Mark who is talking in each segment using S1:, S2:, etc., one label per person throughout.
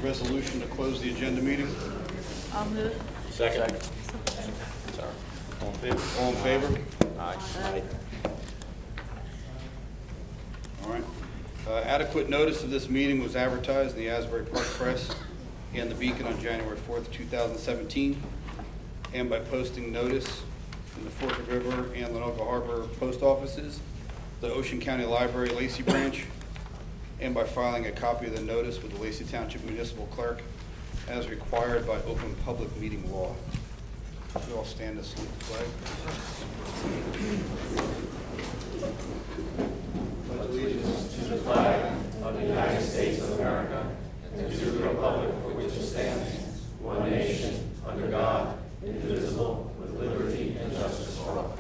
S1: resolution to close the agenda meeting.
S2: I'll move.
S3: Second. Sorry.
S1: All in favor? All in favor?
S3: Aye.
S1: All right. Adequate notice of this meeting was advertised in the Asbury Park Press and the Beacon on January 4th, 2017, and by posting notice in the Forked River and Lenoka Harbor post offices, the Ocean County Library Lacey branch, and by filing a copy of the notice with the Lacey Township Municipal Clerk as required by open public meeting law. We all stand to salute the flag. Pledge allegiance
S4: to the flag of the United States of America and to the republic for which it stands, one nation, under God, indivisible, with liberty and justice for all.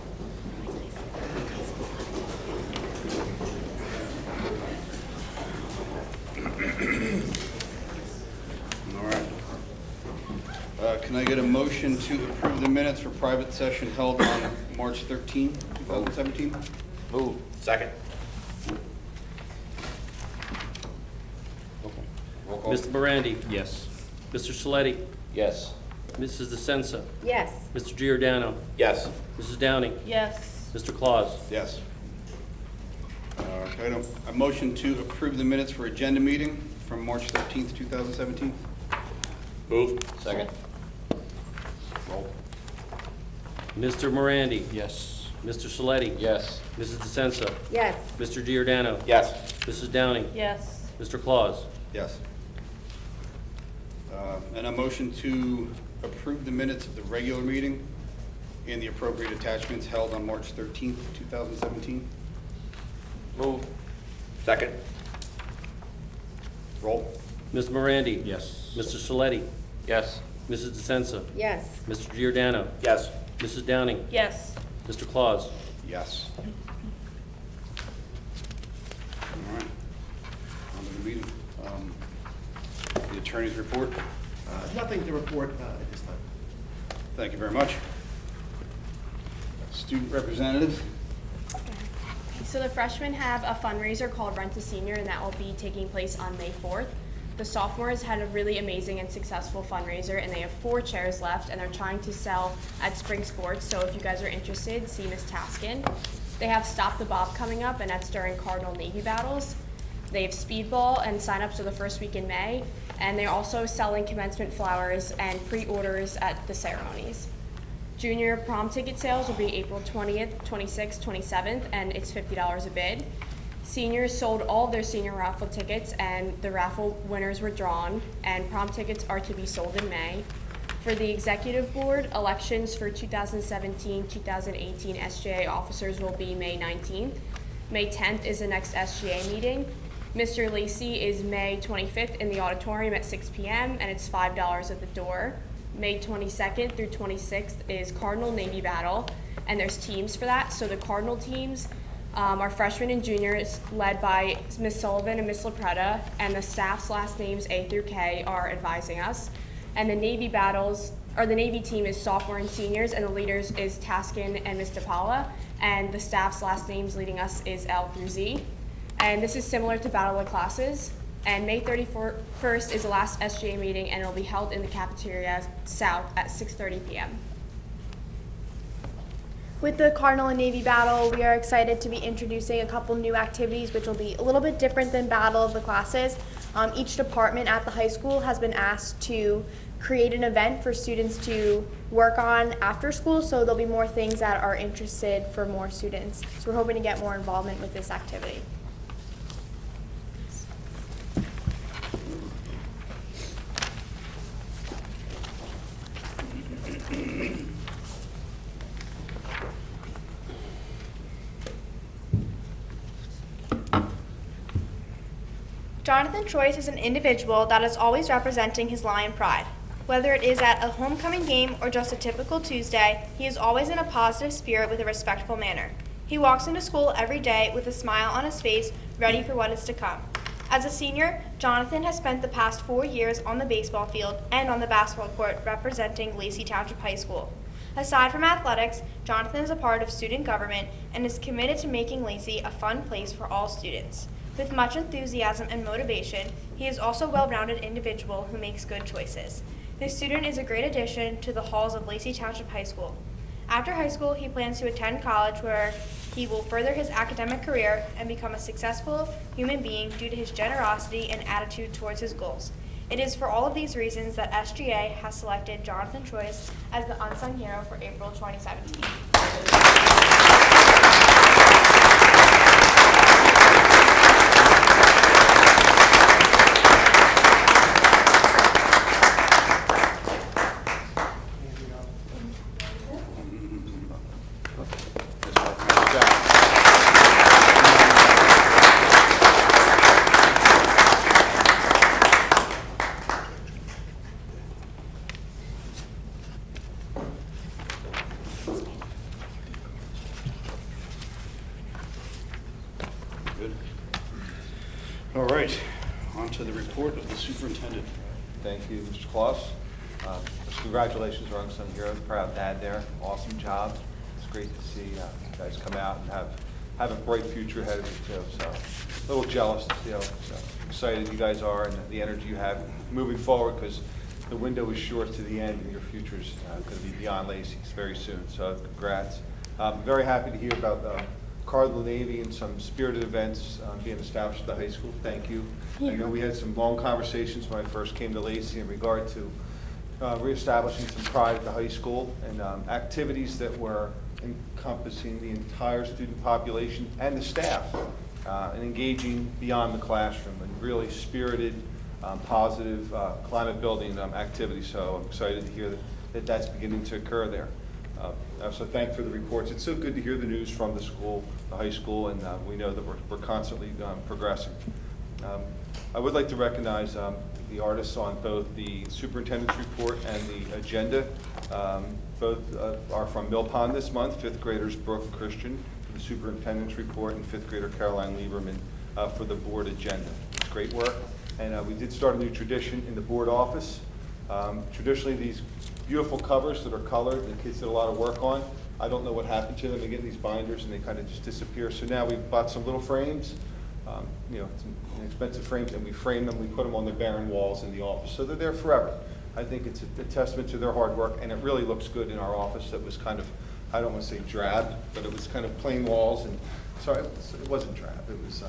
S1: All right. Can I get a motion to approve the minutes for private session held on March 13, 2017?
S3: Move. Second.
S1: Roll call.
S5: Mr. Morandi? Yes. Mr. Saletti?
S3: Yes.
S5: Mrs. DeSenza?
S2: Yes.
S5: Mr. Giordano?
S3: Yes.
S5: Mrs. Downing?
S2: Yes.
S5: Mr. Claus?
S1: Yes. A motion to approve the minutes for agenda meeting from March 13th, 2017.
S3: Move. Second.
S1: Roll.
S5: Mr. Morandi?
S3: Yes.
S5: Mr. Saletti?
S3: Yes.
S5: Mrs. DeSenza?
S2: Yes.
S5: Mr. Giordano?
S3: Yes.
S5: Mrs. Downing?
S2: Yes.
S5: Mr. Claus?
S1: Yes. And a motion to approve the minutes of the regular meeting and the appropriate attachments held on March 13th, 2017.
S3: Move. Second.
S1: Roll.
S5: Mr. Morandi?
S3: Yes.
S5: Mr. Saletti?
S3: Yes.
S5: Mrs. DeSenza?
S2: Yes.
S5: Mr. Giordano?
S3: Yes.
S5: Mrs. Downing?
S2: Yes.
S5: Mr. Claus?
S1: Yes. All right. On to the meeting. The attorney's report.
S6: Nothing to report at this time.
S1: Thank you very much. Student representative.
S7: So the freshmen have a fundraiser called Rent a Senior, and that will be taking place on May 4th. The sophomores had a really amazing and successful fundraiser, and they have 4 chairs left, and they're trying to sell at spring sports. So if you guys are interested, see Ms. Taskin. They have Stop the Bob coming up, and that's during Cardinal Navy battles. They have speedball, and sign-ups are the first week in May, and they're also selling commencement flowers and pre-orders at the ceremonies. Junior prom ticket sales will be April 20th, 26th, 27th, and it's $50 a bid. Seniors sold all of their senior raffle tickets, and the raffle winners were drawn, and prom tickets are to be sold in May. For the executive board, elections for 2017-2018 SGA officers will be May 19th. May 10th is the next SGA meeting. Mr. Lacey is May 25th in the auditorium at 6 p.m. and it's $5 at the door. May 22nd through 26th is Cardinal Navy battle, and there's teams for that. So the Cardinal teams are freshmen and juniors led by Ms. Sullivan and Ms. Lapretta, and the staff's last names A through K are advising us. And the Navy battles, or the Navy team is sophomore and seniors, and the leaders is Taskin and Ms. DePaula, and the staff's last names leading us is L through Z. And this is similar to Battle of the Classes. And May 31st is the last SGA meeting, and it will be held in the cafeteria south at 6:30 p.m.
S8: With the Cardinal and Navy battle, we are excited to be introducing a couple new activities which will be a little bit different than Battle of the Classes. Each department at the high school has been asked to create an event for students to work on after school, so there'll be more things that are interested for more students. So we're hoping to get more involvement with this activity. Jonathan Choice is an individual that is always representing his lion pride. Whether it is at a homecoming game or just a typical Tuesday, he is always in a positive spirit with a respectful manner. He walks into school every day with a smile on his face, ready for what is to come. As a senior, Jonathan has spent the past 4 years on the baseball field and on the basketball court representing Lacey Township High School. Aside from athletics, Jonathan is a part of student government and is committed to making Lacey a fun place for all students. With much enthusiasm and motivation, he is also a well-rounded individual who makes good choices. This student is a great addition to the halls of Lacey Township High School. After high school, he plans to attend college where he will further his academic career and become a successful human being due to his generosity and attitude towards his goals. It is for all of these reasons that SGA has selected Jonathan Choice as the unsung hero for April 2017.
S1: Good. All right, on to the report of the superintendent.
S2: Thank you, Mr. Claus. Congratulations, our unsung hero, proud dad there, awesome job. It's great to see you guys come out and have a bright future ahead of you too. So a little jealous to see how excited you guys are and the energy you have moving forward, because the window is short to the end and your future's going to be beyond Lacey's very soon. So congrats. Very happy to hear about Cardinal Navy and some spirited events being established at the high school. Thank you. I know we had some long conversations when I first came to Lacey in regard to reestablishing some pride at the high school and activities that were encompassing the entire student population and the staff and engaging beyond the classroom and really spirited, positive climate building activities. So I'm excited to hear that that's beginning to occur there. I also thank for the reports. It's so good to hear the news from the school, the high school, and we know that we're constantly progressing. I would like to recognize the artists on both the superintendent's report and the agenda. Both are from Mill Pond this month. Fifth graders Brooke Christian for the superintendent's report and fifth grader Caroline Lieberman for the board agenda. It's great work. And we did start a new tradition in the board office. Traditionally, these beautiful covers that are colored, the kids did a lot of work on. I don't know what happened to them. They get in these binders and they kind of just disappear. So now we've bought some little frames, some inexpensive frames, and we frame them, we put them on the barren walls in the office. So they're there forever. I think it's a testament to their hard work, and it really looks good in our office. That was kind of, I don't want to say drab, but it was kind of plain walls. And sorry, it wasn't drab. It was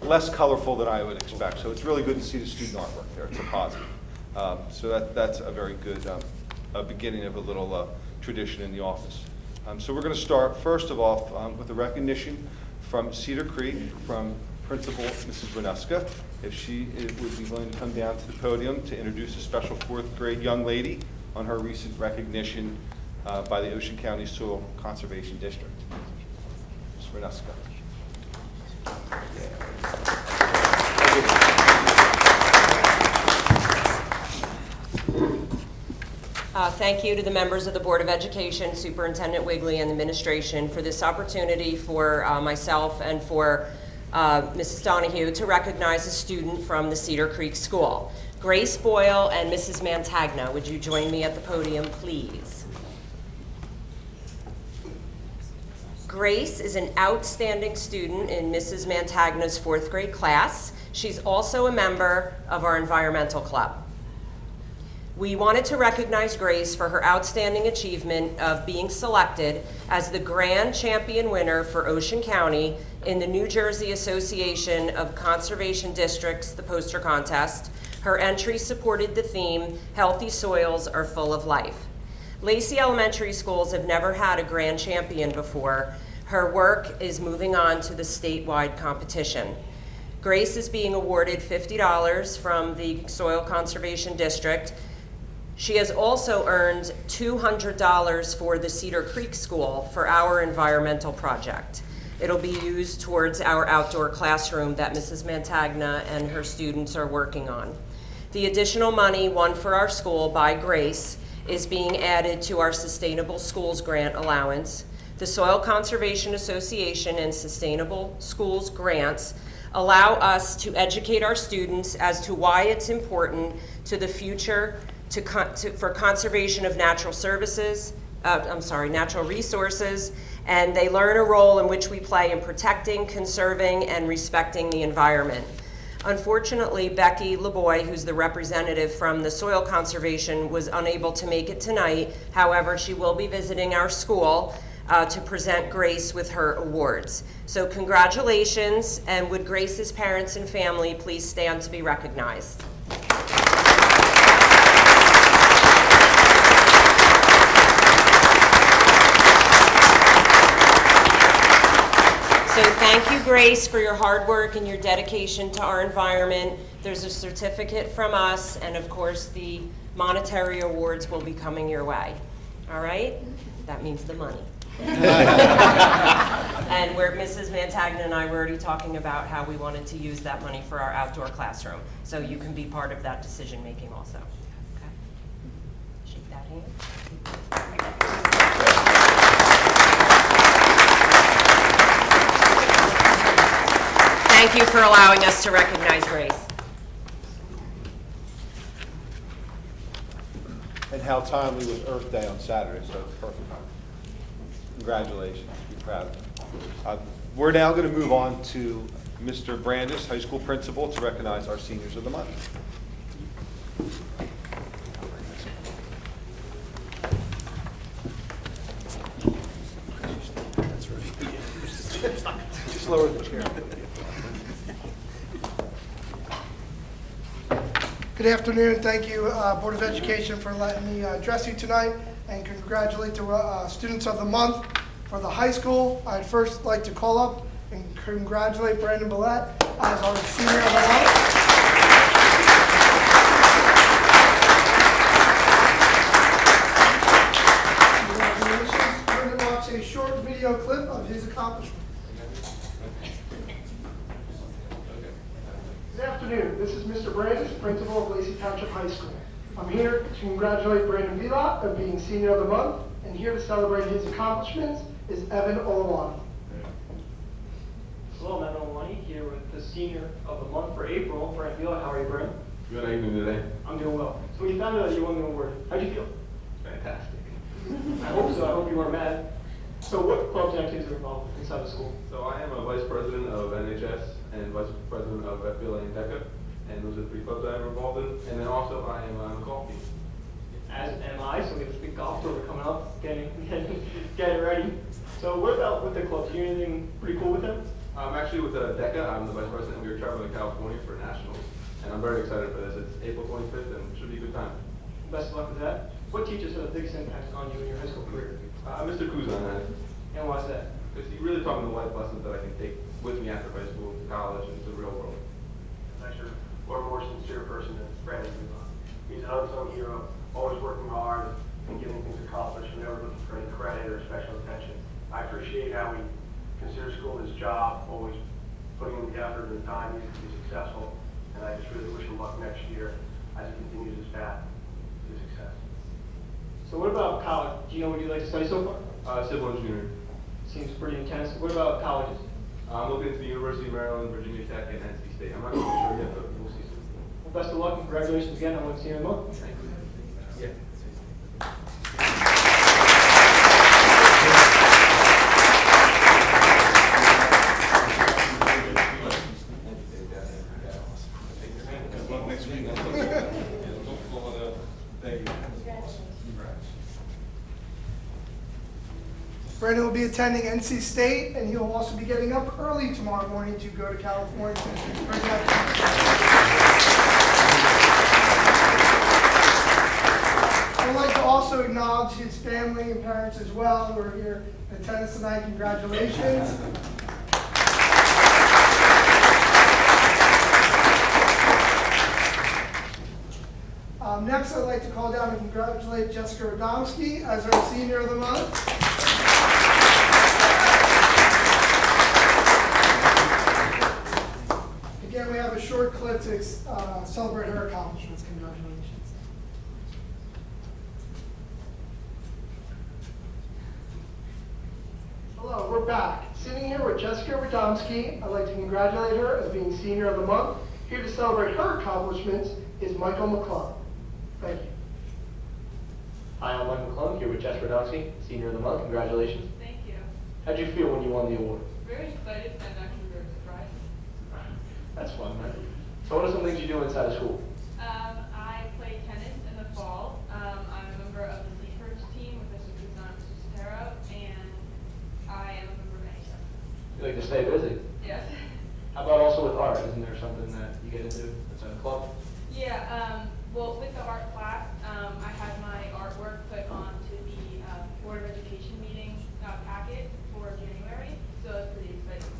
S2: less colorful than I would expect. So it's really good to see the student artwork there. It's a positive. So that's a very good beginning of a little tradition in the office. So we're going to start, first of all, with a recognition from Cedar Creek, from Principal Mrs. Winuska, if she would be willing to come down to the podium to introduce a special fourth grade young lady on her recent recognition by the Ocean County Soil Conservation District. Ms. Winuska.
S9: Thank you to the members of the Board of Education, Superintendent Wigley, and administration for this opportunity for myself and for Mrs. Donahue to recognize a student from the Cedar Creek School. Grace Boyle and Mrs. Mantagna, would you join me at the podium, please? Grace is an outstanding student in Mrs. Mantagna's fourth grade class. She's also a member of our environmental club. We wanted to recognize Grace for her outstanding achievement of being selected as the grand champion winner for Ocean County in the New Jersey Association of Conservation Districts, the poster contest. Her entry supported the theme, Healthy Soils Are Full of Life. Lacey Elementary Schools have never had a grand champion before. Her work is moving on to the statewide competition. Grace is being awarded $50 from the Soil Conservation District. She has also earned $200 for the Cedar Creek School for our environmental project. It'll be used towards our outdoor classroom that Mrs. Mantagna and her students are working on. The additional money won for our school by Grace is being added to our Sustainable Schools Grant allowance. The Soil Conservation Association and Sustainable Schools Grants allow us to educate our students as to why it's important to the future for conservation of natural services, natural resources, and they learn a role in which we play in protecting, conserving, and respecting the environment. Unfortunately, Becky LeBoy, who's the representative from the Soil Conservation, was unable to make it tonight. However, she will be visiting our school to present Grace with her awards. So congratulations, and would Grace's parents and family please stand to be recognized. So thank you, Grace, for your hard work and your dedication to our environment. There's a certificate from us, and of course, the monetary awards will be coming your way. All right? That means the money. And Mrs. Mantagna and I were already talking about how we wanted to use that money for our outdoor classroom. So you can be part of that decision-making also. Okay? Shake that hand. Thank you for allowing us to recognize Grace.
S2: And how timely was Earth Day on Saturday, so it's perfect. Congratulations, be proud of them. We're now going to move on to Mr. Brandis, high school principal, to recognize our seniors of the month. Just lower the chair.
S10: Good afternoon. Thank you, Board of Education, for letting me address you tonight and congratulate the students of the month for the high school. I'd first like to call up and congratulate Brandon Billette as our senior of the month. Congratulations. We're going to watch a short video clip of his accomplishment. Good afternoon. This is Mr. Brandis, principal of Lacey Township High School. I'm here to congratulate Brandon Billette of being Senior of the Month, and here to celebrate his accomplishments is Evan Olawani.
S11: Hello, I'm Evan Olawani, here with the Senior of the Month for April, Brandon Billette. How are you, Brandon?
S4: Good, how are you doing today?
S11: I'm doing well. So when you found out that you won the award, how'd you feel?
S4: Fantastic.
S11: I hope so. I hope you weren't mad. So what clubs and activities are involved inside the school?
S4: So I am a vice president of NHS and vice president of FBLA and DECA, and those are 3 clubs I'm involved in. And then also I am on the golf team.
S11: As am I, so we have a big golf tour coming up, getting ready. So what about with the clubs? Do you do anything pretty cool with them?
S4: Actually with DECA, I'm the vice president. We are traveling to California for nationals, and I'm very excited for this. It's April 25th, and it should be a good time.
S11: Best of luck with that. What teachers had the biggest impact on you in your high school career?
S4: Mr. Kuzan,
S11: And why's that?
S4: because he really taught me the life lessons that I can take with me after high school, to college, and to the real world.
S12: Actually, or more sincere person than Brandon Billette. He's an unsung hero, always working hard and getting things accomplished, and never looking for any credit or special attention. I appreciate how he considers school his job, always putting in the effort and the time needed to be successful. And I just really wish him luck next year as he continues his path to success.
S11: So what about college? Do you know what you'd like to study so far?
S4: Civil engineering.
S11: Seems pretty intense. What about colleges?
S4: I'm looking into the University of Maryland, Virginia Tech, and NC State. I'm not really sure yet, but we'll see soon.
S11: Well, best of luck and congratulations again on winning Senior of the Month.
S4: Thank you. Yeah.
S10: Brandon will be attending NC State, and he will also be getting up early tomorrow morning to go to California. I would like to also acknowledge his family and parents as well who are here in attendance tonight. Congratulations. Next, I'd like to call down and congratulate Jessica Radomski as our Senior of the Month. Again, we have a short clip to celebrate her accomplishments. Congratulations. Hello, we're back. Sitting here with Jessica Radomski. I'd like to congratulate her as being Senior of the Month. Here to celebrate her accomplishments is Michael McClung. Thank you.
S11: Hi, I'm Mike McClung, here with Jess Radowski, Senior of the Month. Congratulations.
S13: Thank you.
S11: How'd you feel when you won the award?
S13: Very excited and actually very surprised.
S11: That's fun, man. So what are some things you do inside of school?
S13: I play tennis in the fall. I'm a member of the Seaperch team with Mr. Kuzan and Mr. Sotero, and I am a member of NHS.
S11: You like to stay busy.
S13: Yes.
S11: How about also with art? Isn't there something that you get into that's in a club?
S13: Yeah, well, with the art class, I had my artwork put onto the Board of Education meeting packet for January, so it's pretty exciting.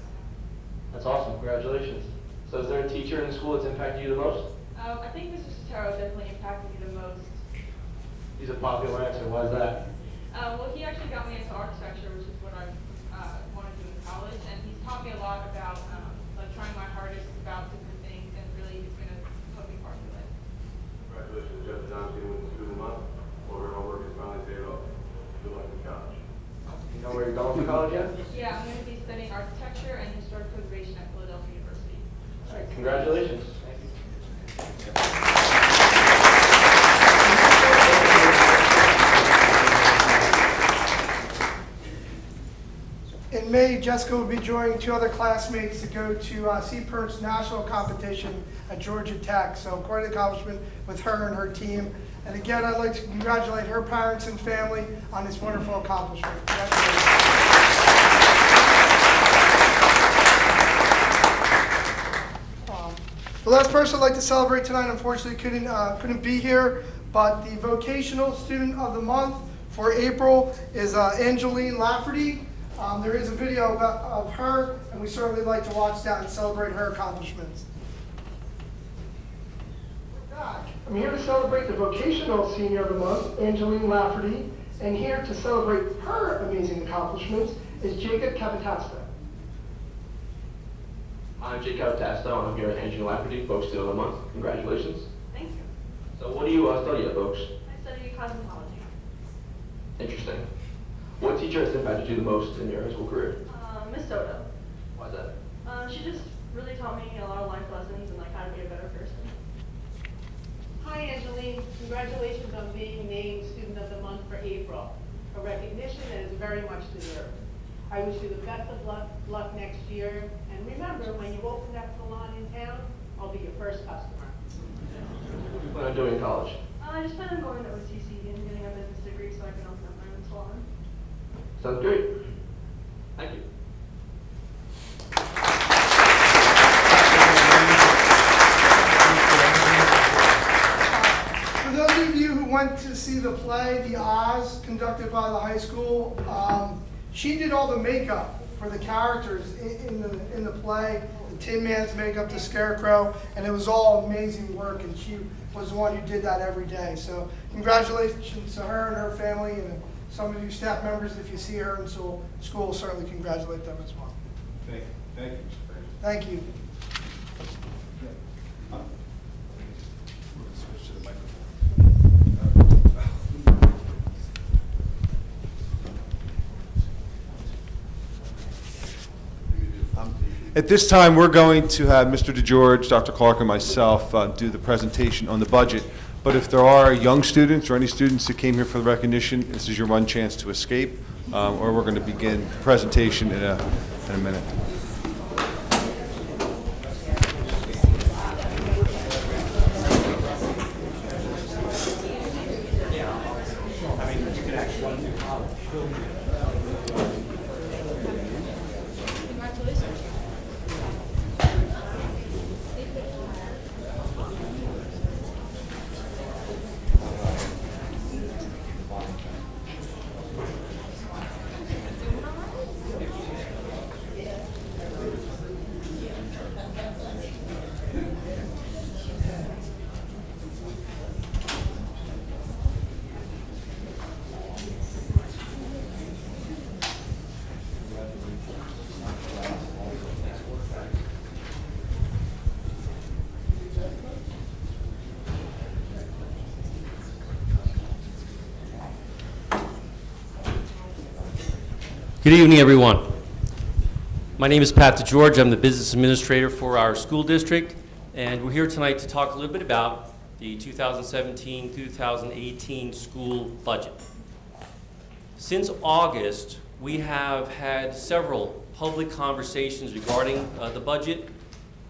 S11: That's awesome. Congratulations. So is there a teacher in the school that's impacted you the most?
S13: I think Mr. Sotero definitely impacted me the most.
S11: He's a popular answer. Why is that?
S13: Well, he actually got me into architecture, which is what I want to do in college, and he's taught me a lot about like trying my hardest about different things, and really it's going to help me formulate.
S12: Congratulations, Jeff Adamski, with the Student Month. All your hard work is finally paid off. Good luck in college.
S11: You know where you're going for college yet?
S13: Yeah, I'm going to be studying architecture and historic preservation at Philadelphia University.
S11: All right. Congratulations. Thank you.
S10: In May, Jessica will be joining two other classmates to go to Seaperch's national competition at Georgia Tech. So quite an accomplishment with her and her team. And again, I'd like to congratulate her parents and family on this wonderful accomplishment. The last person I'd like to celebrate tonight, unfortunately, couldn't be here, but the Vocational Student of the Month for April is Angeline Lafferty. There is a video of her, and we certainly like to watch that and celebrate her accomplishments. I'm here to celebrate the Vocational Senior of the Month, Angeline Lafferty, and here to celebrate her amazing accomplishments is Jacob Capitasta.
S14: I'm Jacob Tasto, and I'm here at Angeline Lafferty, Folks Student of the Month. Congratulations.
S13: Thank you.
S14: So what do you study at, folks?
S13: I study cosmetology.
S14: Interesting. What teacher has impacted you the most in your high school career?
S13: Miss Soto.
S14: Why is that?
S13: She just really taught me a lot of life lessons and like how to be a better person.
S15: Hi, Angeline. Congratulations on being named Student of the Month for April, a recognition that is very much deserved. I wish you the best of luck next year. And remember, when you open that salon in town, I'll be your first customer.
S14: What do you plan on doing in college?
S13: I just plan on going to OTC and getting a business degree so I can open up my own salon.
S14: Sounds great. Thank you.
S10: For those of you who went to see the play, The Oz, conducted by the high school, she did all the makeup for the characters in the play, the Tin Man's makeup, the Scarecrow, and it was all amazing work, and she was the one who did that every day. So congratulations to her and her family, and some of you staff members, if you see her in school, certainly congratulate them as well.
S2: Thank you. Thank you, Mr. Fraser.
S10: Thank you.
S2: Switch to the microphone. At this time, we're going to have Mr. DeGeorge, Dr. Clark, and myself do the presentation on the budget. But if there are young students or any students that came here for the recognition, this is your one chance to escape, or we're going to begin the presentation in a minute.
S5: Good evening, everyone. My name is Pat DeGeorge. I'm the business administrator for our school district, and we're here tonight to talk a little bit about the 2017-2018 school budget. Since August, we have had several public conversations regarding the budget,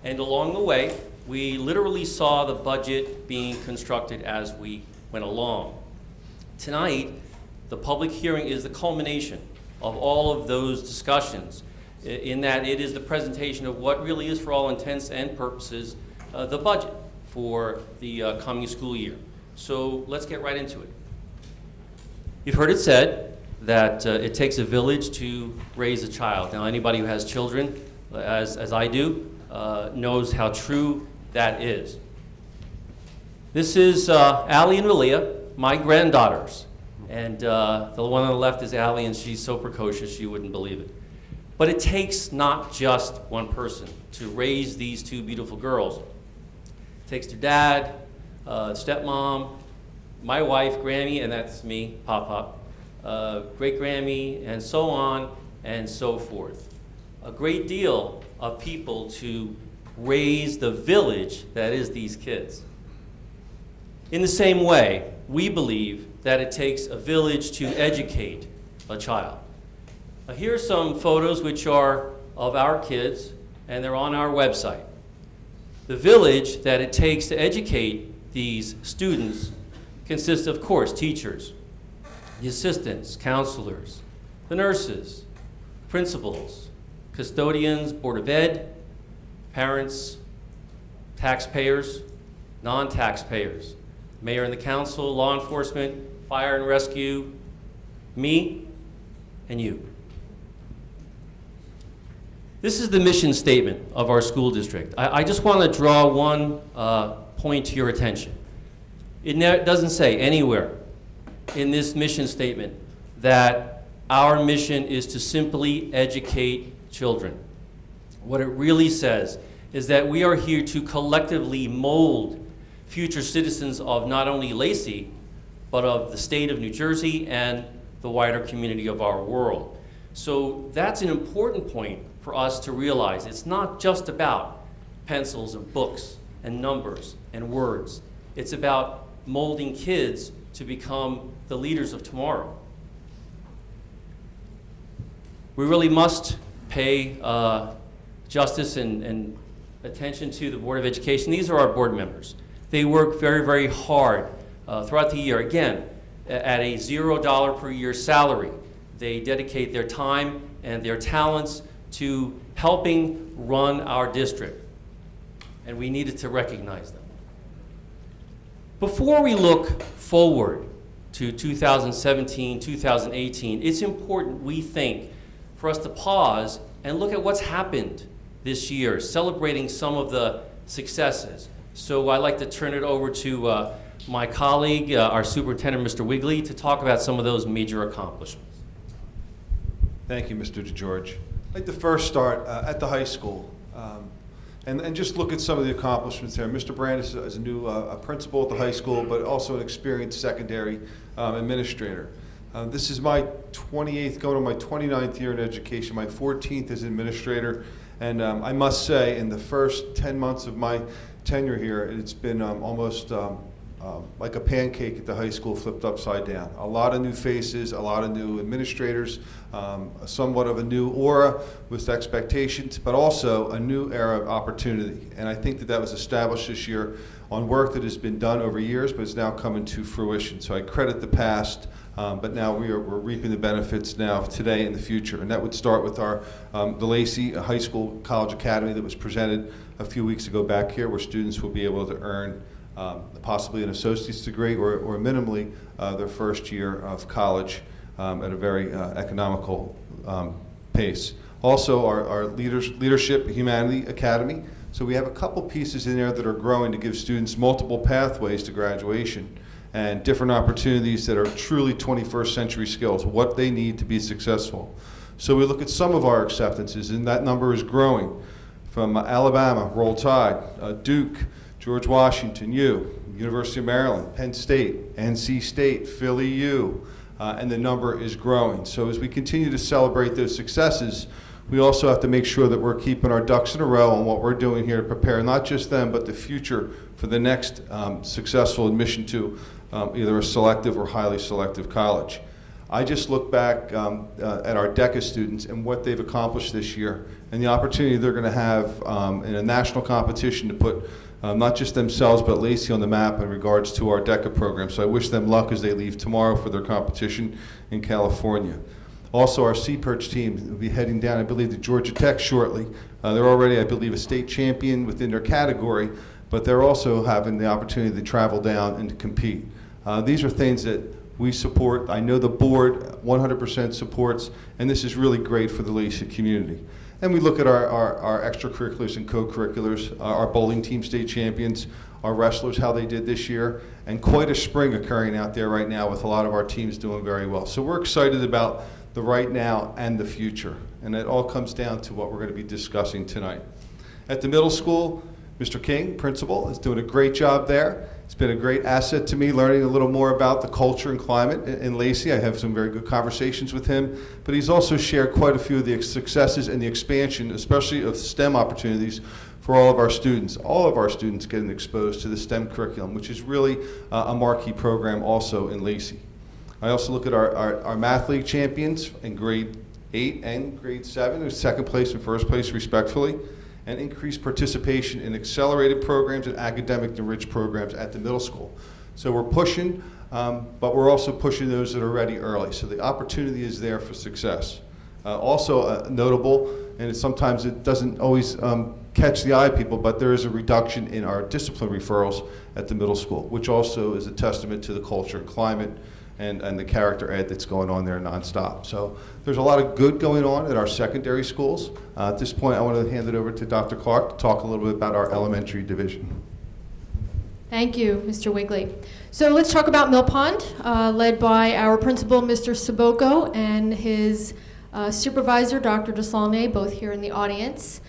S5: and along the way, we literally saw the budget being constructed as we went along. Tonight, the public hearing is the culmination of all of those discussions, in that it is the presentation of what really is, for all intents and purposes, the budget for the coming school year. So let's get right into it. You've heard it said that it takes a village to raise a child. Now, anybody who has children, as I do, knows how true that is. This is Allie and Malia, my granddaughters. And the one on the left is Allie, and she's so precocious you wouldn't believe it. But it takes not just one person to raise these two beautiful girls. It takes their dad, stepmom, my wife, Grammy, and that's me, Pop-Pop, great Grammy, and so on and so forth. A great deal of people to raise the village that is these kids. In the same way, we believe that it takes a village to educate a child. Here are some photos which are of our kids, and they're on our website. The village that it takes to educate these students consists of course, teachers, the assistants, counselors, the nurses, principals, custodians, Board of Ed, parents, taxpayers, non-taxpayers, mayor and the council, law enforcement, fire and rescue, me, and you. This is the mission statement of our school district. I just want to draw one point to your attention. It doesn't say anywhere in this mission statement that our mission is to simply educate children. What it really says is that we are here to collectively mold future citizens of not only Lacey, but of the state of New Jersey and the wider community of our world. So that's an important point for us to realize. It's not just about pencils and books and numbers and words. It's about molding kids to become the leaders of tomorrow. We really must pay justice and attention to the Board of Education. These are our board members. They work very, very hard throughout the year. Again, at a $0 per year salary, they dedicate their time and their talents to helping run our district, and we needed to recognize them. Before we look forward to 2017, 2018, it's important, we think, for us to pause and look at what's happened this year, celebrating some of the successes. So I'd like to turn it over to my colleague, our superintendent, Mr. Wigley, to talk about some of those major accomplishments.
S2: Thank you, Mr. DeGeorge. I'd like to first start at the high school and just look at some of the accomplishments there. Mr. Brandis is a new principal at the high school, but also an experienced secondary administrator. This is my 28th, going on my 29th year in education, my 14th as administrator, and I must say, in the first 10 months of my tenure here, it's been almost like a pancake at the high school flipped upside down. A lot of new faces, a lot of new administrators, somewhat of a new aura with expectations, but also a new era of opportunity. And I think that that was established this year on work that has been done over years, but it's now coming to fruition. So I credit the past, but now we're reaping the benefits now today and the future. And that would start with our the Lacey High School College Academy that was presented a few weeks ago back here, where students will be able to earn possibly an associate's degree or minimally their first year of college at a very economical pace. Also, our Leadership Humanity Academy. So we have a couple pieces in there that are growing to give students multiple pathways to graduation and different opportunities that are truly 21st century skills, what they need to be successful. So we look at some of our acceptances, and that number is growing. From Alabama, Roll Tide, Duke, George Washington, U, University of Maryland, Penn State, NC State, Philly U, and the number is growing. So as we continue to celebrate those successes,
S16: we also have to make sure that we're keeping our ducks in a row on what we're doing here to prepare not just them, but the future for the next successful admission to either a selective or highly selective college. I just look back at our DECA students and what they've accomplished this year and the opportunity they're going to have in a national competition to put not just themselves but Lacey on the map in regards to our DECA program. So I wish them luck as they leave tomorrow for their competition in California. Also, our Sea Perch team will be heading down, I believe, to Georgia Tech shortly. They're already, I believe, a state champion within their category, but they're also having the opportunity to travel down and to compete. These are things that we support. I know the board 100% supports, and this is really great for the Lacey community. And we look at our extracurriculars and co-curriculars, our bowling team state champions, our wrestlers, how they did this year, and quite a spring occurring out there right now with a lot of our teams doing very well. So we're excited about the right now and the future, and it all comes down to what we're going to be discussing tonight. At the middle school, Mr. King, principal, is doing a great job there. It's been a great asset to me learning a little more about the culture and climate in Lacey. I have some very good conversations with him, but he's also shared quite a few of the successes and the expansion, especially of STEM opportunities for all of our students. All of our students getting exposed to the STEM curriculum, which is really a marquee program also in Lacey. I also look at our math league champions in grade 8 and grade 7, who's second place and first place respectfully, and increased participation in accelerated programs and academic enriched programs at the middle school. So we're pushing, but we're also pushing those that are ready early. So the opportunity is there for success. Also notable, and sometimes it doesn't always catch the eye of people, but there is a reduction in our discipline referrals at the middle school, which also is a testament to the culture and climate and the character ed that's going on there nonstop. So there's a lot of good going on at our secondary schools. At this point, I want to hand it over to Dr. Clark to talk a little bit about our elementary division.
S17: Thank you, Mr. Wigley. So let's talk about Mill Pond, led by our principal, Mr. Saboko, and his supervisor, Dr. DeSaulnay, both here in the audience.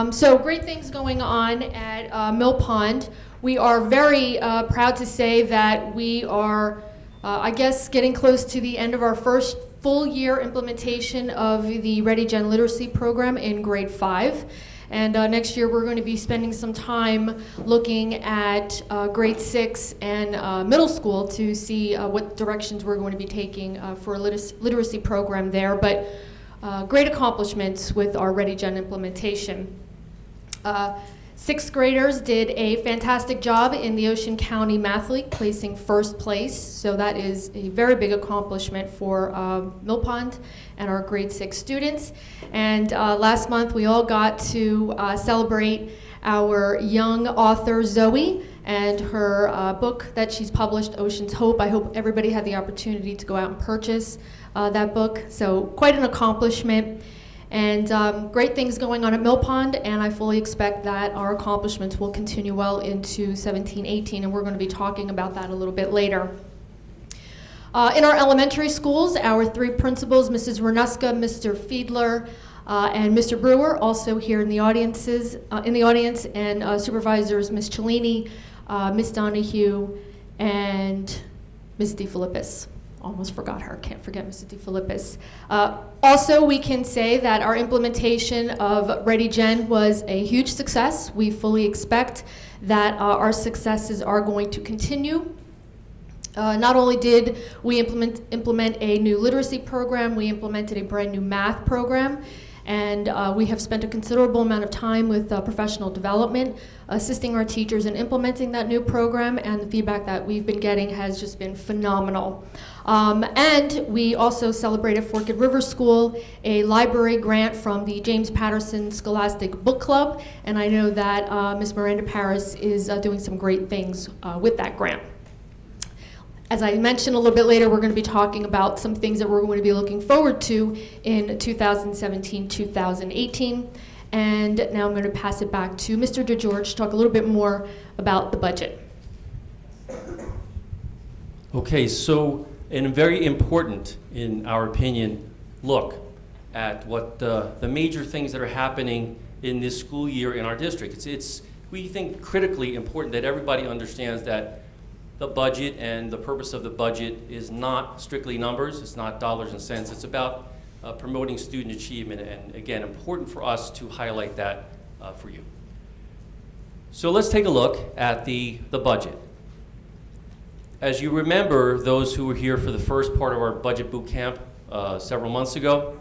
S17: So great things going on at Mill Pond. We are very proud to say that we are I guess getting close to the end of our first full year implementation of the Ready Gen Literacy program in grade 5. And next year we're going to be spending some time looking at grade 6 and middle school to see what directions we're going to be taking for a literacy program there. But great accomplishments with our Ready Gen implementation. Sixth graders did a fantastic job in the Ocean County Math League, placing first place. So that is a very big accomplishment for Mill Pond and our grade 6 students. And last month we all got to celebrate our young author Zoe and her book that she's published, Ocean's Hope. I hope everybody had the opportunity to go out and purchase that book. So quite an accomplishment. And great things going on at Mill Pond, and I fully expect that our accomplishments will continue well into 17-18, and we're going to be talking about that a little bit later. In our elementary schools, our 3 principals, Mrs. Renuska, Mr. Fiedler, and Mr. Brewer, also here in the audience, and supervisors Ms. Cellini, Ms. Donahue, and Ms. DeFilippis. Almost forgot her, can't forget Mrs. DeFilippis. Also, we can say that our implementation of Ready Gen was a huge success. We fully expect that our successes are going to continue. Not only did we implement a new literacy program, we implemented a brand new math program, and we have spent a considerable amount of time with professional development, assisting our teachers in implementing that new program, and the feedback that we've been getting has just been phenomenal. And we also celebrated Forked River School, a library grant from the James Patterson Scholastic Book Club, and I know that Ms. Miranda Paris is doing some great things with that grant. As I mentioned a little bit later, we're going to be talking about some things that we're going to be looking forward to in 2017-2018. And now I'm going to pass it back to Mr. DeGeorge to talk a little bit more about the budget.
S5: Okay, so a very important, in our opinion, look at what the major things that are happening in this school year in our district. It's we think critically important that everybody understands that the budget and the purpose of the budget is not strictly numbers, it's not dollars and cents, it's about promoting student achievement, and again, important for us to highlight that for you. So let's take a look at the budget. As you remember, those who were here for the first part of our budget boot camp several months ago,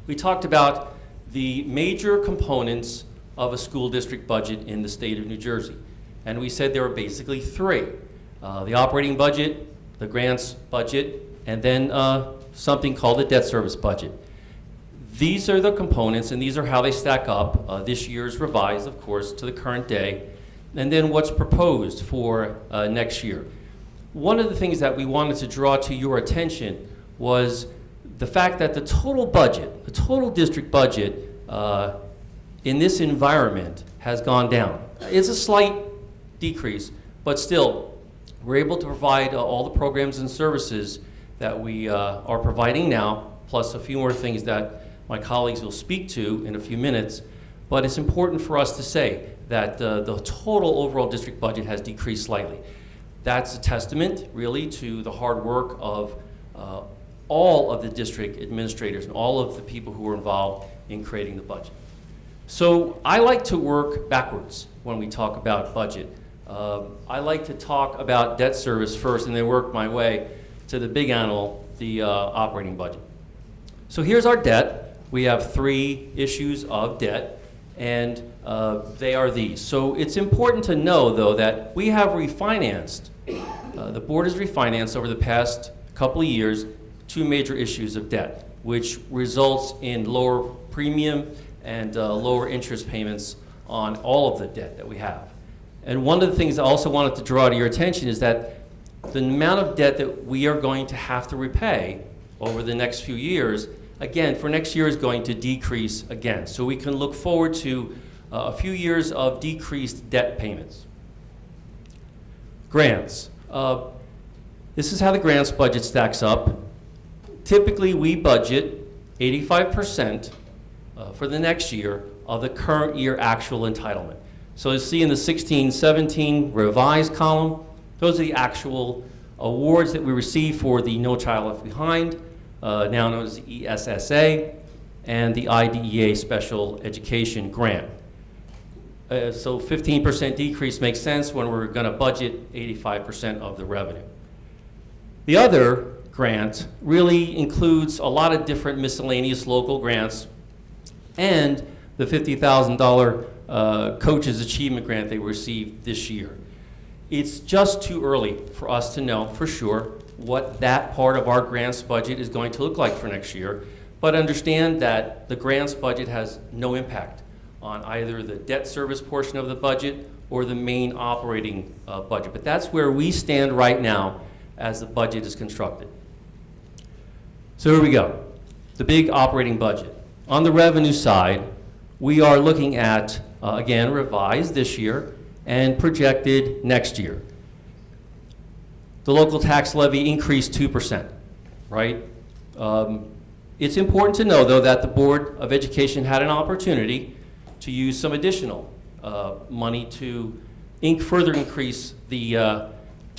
S5: we talked about the major components of a school district budget in the state of New Jersey. And we said there were basically three: the operating budget, the grants budget, and then something called the debt service budget. These are the components, and these are how they stack up. This year's revised, of course, to the current day, and then what's proposed for next year. One of the things that we wanted to draw to your attention was the fact that the total budget, the total district budget in this environment has gone down. It's a slight decrease, but still, we're able to provide all the programs and services that we are providing now, plus a few more things that my colleagues will speak to in a few minutes. But it's important for us to say that the total overall district budget has decreased slightly. That's a testament, really, to the hard work of all of the district administrators and all of the people who were involved in creating the budget. So I like to work backwards when we talk about budget. I like to talk about debt service first and then work my way to the big animal, the operating budget. So here's our debt. We have 3 issues of debt, and they are these. So it's important to know, though, that we have refinanced, the board has refinanced over the past couple of years 2 major issues of debt, which results in lower premium and lower interest payments on all of the debt that we have. And one of the things I also wanted to draw to your attention is that the amount of debt that we are going to have to repay over the next few years, again, for next year is going to decrease again. So we can look forward to a few years of decreased debt payments. Grants. This is how the grants budget stacks up. Typically, we budget 85% for the next year of the current year actual entitlement. So you see in the 16-17 revised column, those are the actual awards that we received for the No Child Left Behind, now known as the ESSA, and the IDEA Special Education Grant. So 15% decrease makes sense when we're going to budget 85% of the revenue. The other grant really includes a lot of different miscellaneous local grants and the $50,000 Coaches Achievement Grant they received this year. It's just too early for us to know for sure what that part of our grants budget is going to look like for next year, but understand that the grants budget has no impact on either the debt service portion of the budget or the main operating budget. But that's where we stand right now as the budget is constructed. So here we go, the big operating budget. On the revenue side, we are looking at, again, revised this year and projected next year. The local tax levy increased 2%, right? It's important to know, though, that the Board of Education had an opportunity to use some additional money to further increase the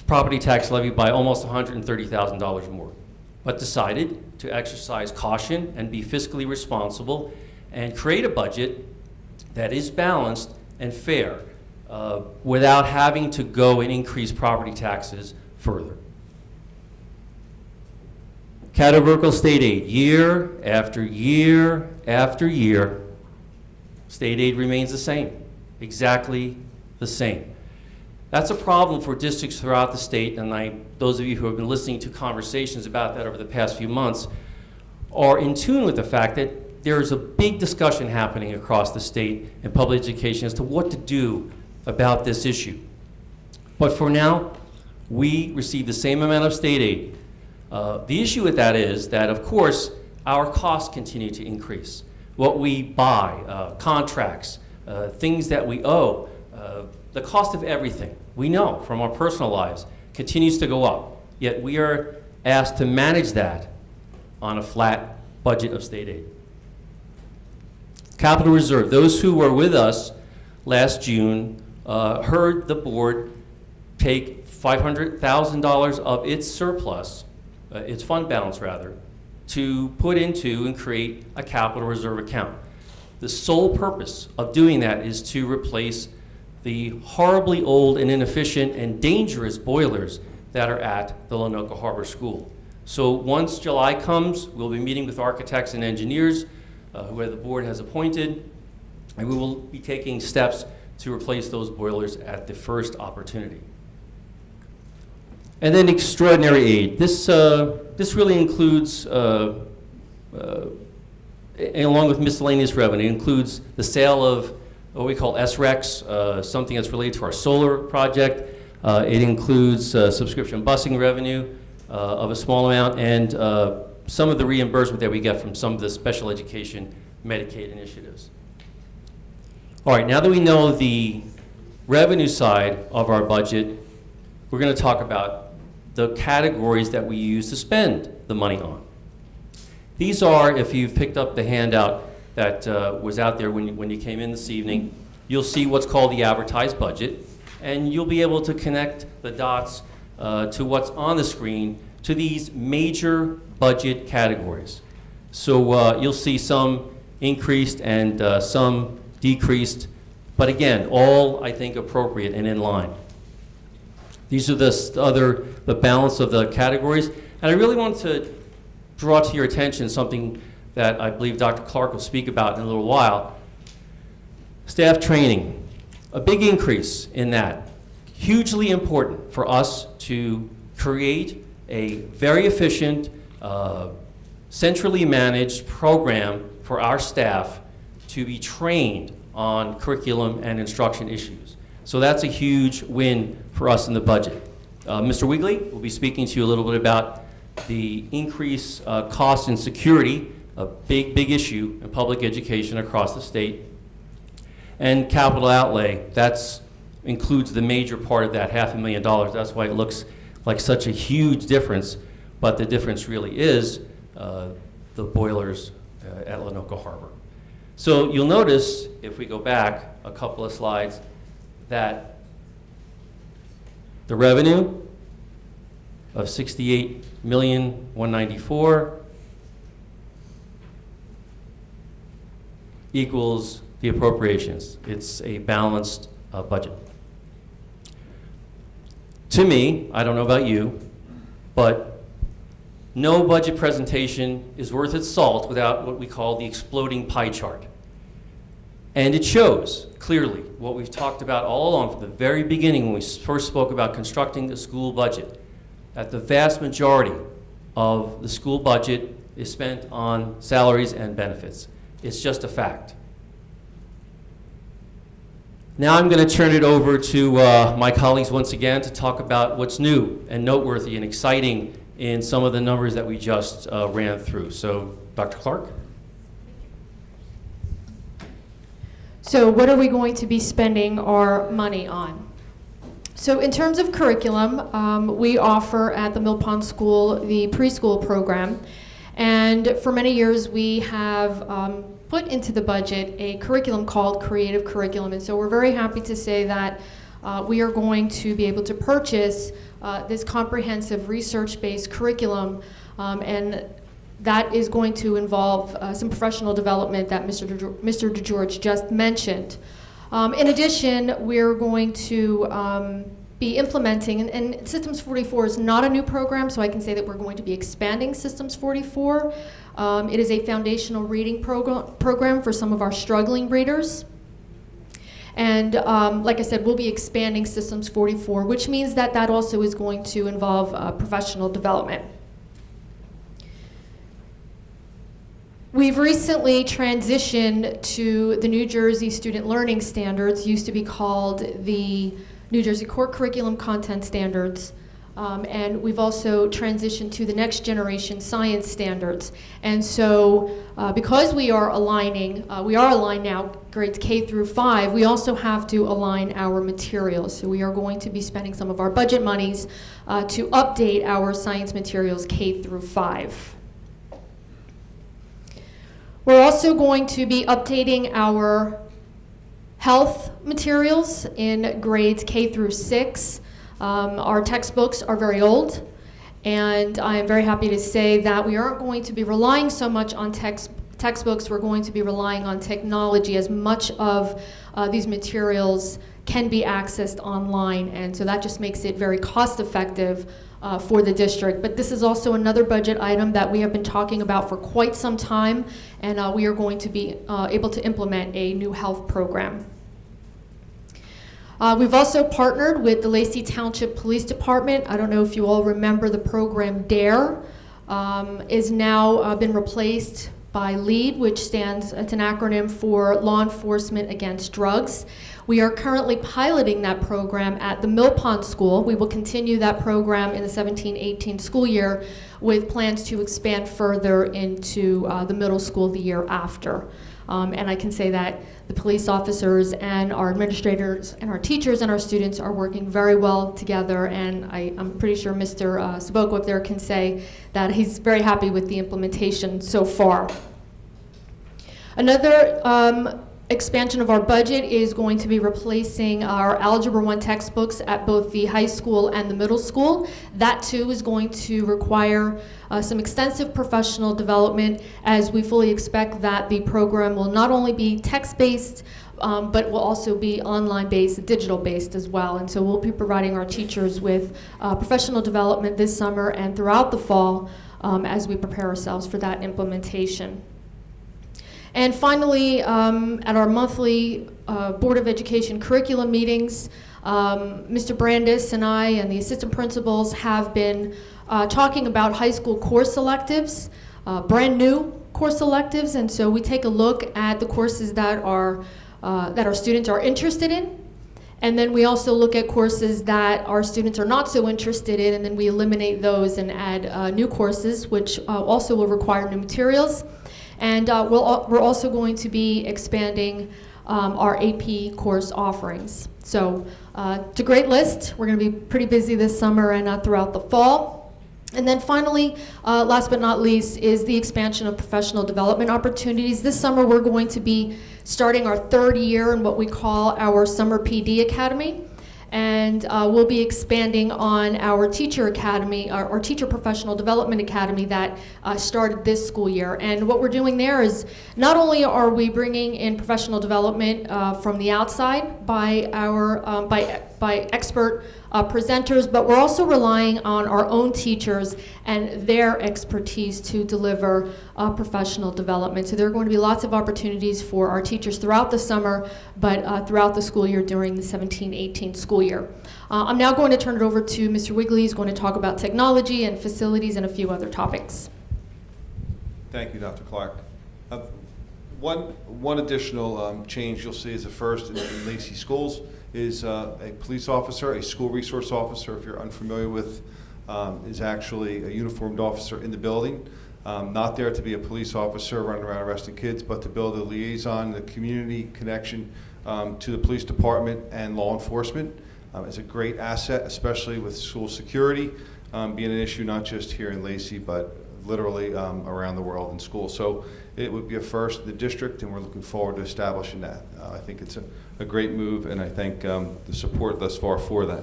S5: property tax levy by almost $130,000 more, but decided to exercise caution and be fiscally responsible and create a budget that is balanced and fair without having to go and increase property taxes further. Categorical state aid, year after year after year, state aid remains the same, exactly the same. That's a problem for districts throughout the state, and those of you who have been listening to conversations about that over the past few months are in tune with the fact that there's a big discussion happening across the state in public education as to what to do about this issue. But for now, we receive the same amount of state aid. The issue with that is that, of course, our costs continue to increase. What we buy, contracts, things that we owe, the cost of everything, we know from our personal lives, continues to go up. Yet we are asked to manage that on a flat budget of state aid. Capital reserve. Those who were with us last June heard the board take $500,000 of its surplus, its fund balance rather, to put into and create a capital reserve account. The sole purpose of doing that is to replace the horribly old and inefficient and dangerous boilers that are at the Lenoka Harbor School. So once July comes, we'll be meeting with architects and engineers who the board has appointed, and we will be taking steps to replace those boilers at the first opportunity. And then extraordinary aid. This really includes, along with miscellaneous revenue, includes the sale of what we call SRECs, something that's related to our solar project. It includes subscription busing revenue of a small amount, and some of the reimbursement that we get from some of the special education Medicaid initiatives. All right, now that we know the revenue side of our budget, we're going to talk about the categories that we use to spend the money on. These are, if you've picked up the handout that was out there when you came in this evening, you'll see what's called the advertised budget, and you'll be able to connect the dots to what's on the screen to these major budget categories. So you'll see some increased and some decreased, but again, all I think appropriate and in line. These are the balance of the categories, and I really want to draw to your attention something that I believe Dr. Clark will speak about in a little while. Staff training, a big increase in that. Hugely important for us to create a very efficient, centrally managed program for our staff to be trained on curriculum and instruction issues. So that's a huge win for us in the budget. Mr. Wigley will be speaking to you a little bit about the increased cost and security, a big issue in public education across the state. And capital outlay, that includes the major part of that $500,000. That's why it looks like such a huge difference, but the difference really is the boilers at Lenoka Harbor. So you'll notice, if we go back a couple of slides, that the revenue of $68,194,000 equals the appropriations. It's a balanced budget. To me, I don't know about you, but no budget presentation is worth its salt without what we call the exploding pie chart. And it shows clearly what we've talked about all along from the very beginning when we first spoke about constructing the school budget, that the vast majority of the school budget is spent on salaries and benefits. It's just a fact. Now I'm going to turn it over to my colleagues once again to talk about what's new and noteworthy and exciting in some of the numbers that we just ran through. So, Dr. Clark?
S17: So what are we going to be spending our money on? So in terms of curriculum, we offer at the Mill Pond School the preschool program. And for many years we have put into the budget a curriculum called Creative Curriculum. And so we're very happy to say that we are going to be able to purchase this comprehensive research-based curriculum, and that is going to involve some professional development that Mr. DeGeorge just mentioned. In addition, we're going to be implementing, and Systems 44 is not a new program, so I can say that we're going to be expanding Systems 44. It is a foundational reading program for some of our struggling readers. And like I said, we'll be expanding Systems 44, which means that that also is going to involve professional development. We've recently transitioned to the New Jersey Student Learning Standards, used to be called the New Jersey Core Curriculum Content Standards, and we've also transitioned to the Next Generation Science Standards. And so because we are aligned now, grades K through 5, we also have to align our materials. So we are going to be spending some of our budget monies to update our science materials K through 5. We're also going to be updating our health materials in grades K through 6. Our textbooks are very old, And I am very happy to say that we aren't going to be relying so much on textbooks. We're going to be relying on technology, as much of these materials can be accessed online, and so that just makes it very cost effective for the district. But this is also another budget item that we have been talking about for quite some time, and we are going to be able to implement a new health program. We've also partnered with the Lacey Township Police Department. I don't know if you all remember the program DARE is now been replaced by LEAD, which stands, it's an acronym for Law Enforcement Against Drugs. We are currently piloting that program at the Mill Pond School. We will continue that program in the 17-18 school year with plans to expand further into the middle school the year after. And I can say that the police officers and our administrators and our teachers and our students are working very well together, and I'm pretty sure Mr. Saboko up there can say that he's very happy with the implementation so far. Another expansion of our budget is going to be replacing our Algebra 1 textbooks at both the high school and the middle school. That too is going to require some extensive professional development, as we fully expect that the program will not only be text-based, but will also be online-based, digital-based as well. And so we'll be providing our teachers with professional development this summer and throughout the fall as we prepare ourselves for that implementation. And finally, at our monthly Board of Education curriculum meetings, Mr. Brandis and I and the assistant principals have been talking about high school course electives, brand new course electives, and so we take a look at the courses that our students are interested in, and then we also look at courses that our students are not so interested in, and then we eliminate those and add new courses, which also will require new materials. And we're also going to be expanding our AP course offerings. So it's a great list. We're going to be pretty busy this summer and throughout the fall. And then finally, last but not least, is the expansion of professional development opportunities. This summer we're going to be starting our third year in what we call our Summer PD Academy. And we'll be expanding on our teacher academy, our teacher professional development academy that started this school year. And what we're doing there is not only are we bringing in professional development from the outside by our by expert presenters, but we're also relying on our own teachers and their expertise to deliver professional development. So there are going to be lots of opportunities for our teachers throughout the summer, but throughout the school year during the 17-18 school year. I'm now going to turn it over to Mr. Wigley, who's going to talk about technology and facilities and a few other topics.
S16: Thank you, Dr. Clark. One additional change you'll see as a first in Lacey schools is a police officer, a school resource officer, if you're unfamiliar with, is actually a uniformed officer in the building. Not there to be a police officer running around arresting kids, but to build a liaison, the community connection to the police department and law enforcement. Is a great asset, especially with school security being an issue not just here in Lacey, but literally around the world in school. So it would be a first in the district, and we're looking forward to establishing that. I think it's a great move, and I thank the support thus far for that.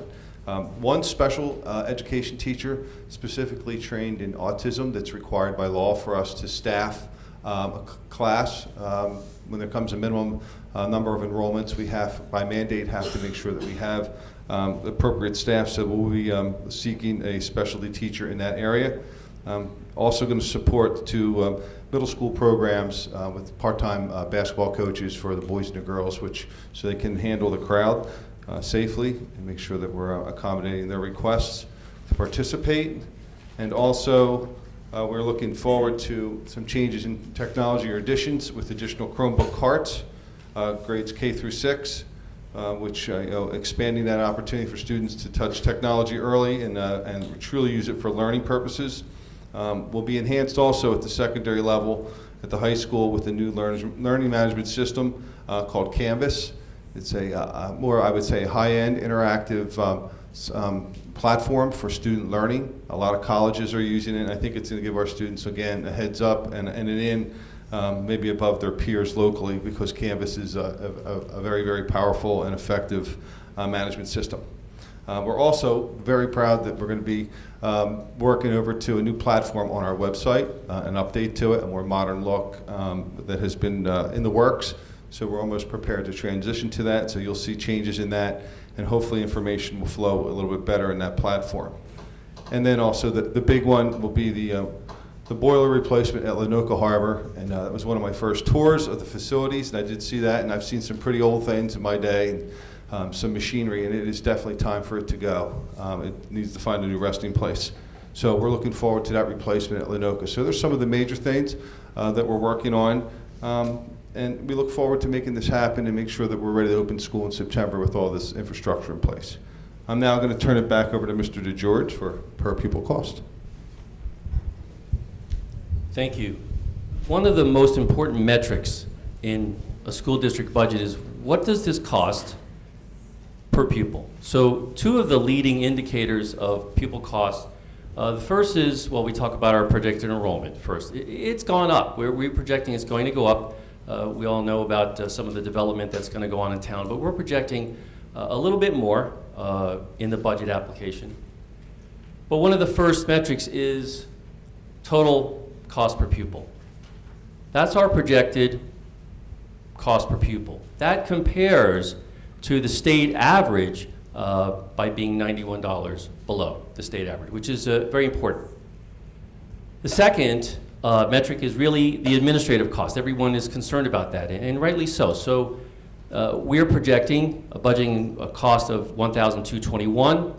S16: One special education teacher specifically trained in autism that's required by law for us to staff a class. When there comes a minimum number of enrollments, we have, by mandate, have to make sure that we have the appropriate staff, so we'll be seeking a specialty teacher in that area. Also going to support two middle school programs with part-time basketball coaches for the boys and the girls, so they can handle the crowd safely and make sure that we're accommodating their requests to participate. And also, we're looking forward to some changes in technology or additions with additional Chromebook carts, grades K through 6, which expanding that opportunity for students to touch technology early and truly use it for learning purposes. Will be enhanced also at the secondary level at the high school with a new learning management system called Canvas. It's a more, I would say, high-end interactive platform for student learning. A lot of colleges are using it, and I think it's going to give our students, again, a heads up and an in maybe above their peers locally, because Canvas is a very, very powerful and effective management system. We're also very proud that we're going to be working over to a new platform on our website, an update to it, a more modern look that has been in the works. So we're almost prepared to transition to that. So you'll see changes in that, and hopefully information will flow a little bit better in that platform. And then also the big one will be the boiler replacement at Lanoka Harbor, and that was one of my first tours of the facilities, and I did see that, and I've seen some pretty old things in my day, and some machinery, and it is definitely time for it to go. It needs to find a new resting place. So we're looking forward to that replacement at Lanoka. So there's some of the major things that we're working on, and we look forward to making this happen and make sure that we're ready to open school in September with all this infrastructure in place. I'm now going to turn it back over to Mr. DeGeorge for per pupil cost.
S5: Thank you. One of the most important metrics in a school district budget is what does this cost per pupil? So two of the leading indicators of pupil cost, the first is, well, we talk about our projected enrollment first. It's gone up. We're projecting it's going to go up. We all know about some of the development that's going to go on in town, but we're projecting a little bit more in the budget application. But one of the first metrics is total cost per pupil. That's our projected cost per pupil. That compares to the state average by being $91 below the state average, which is very important. The second metric is really the administrative cost. Everyone is concerned about that, and rightly so. So we're projecting a budgeting a cost of $1,221,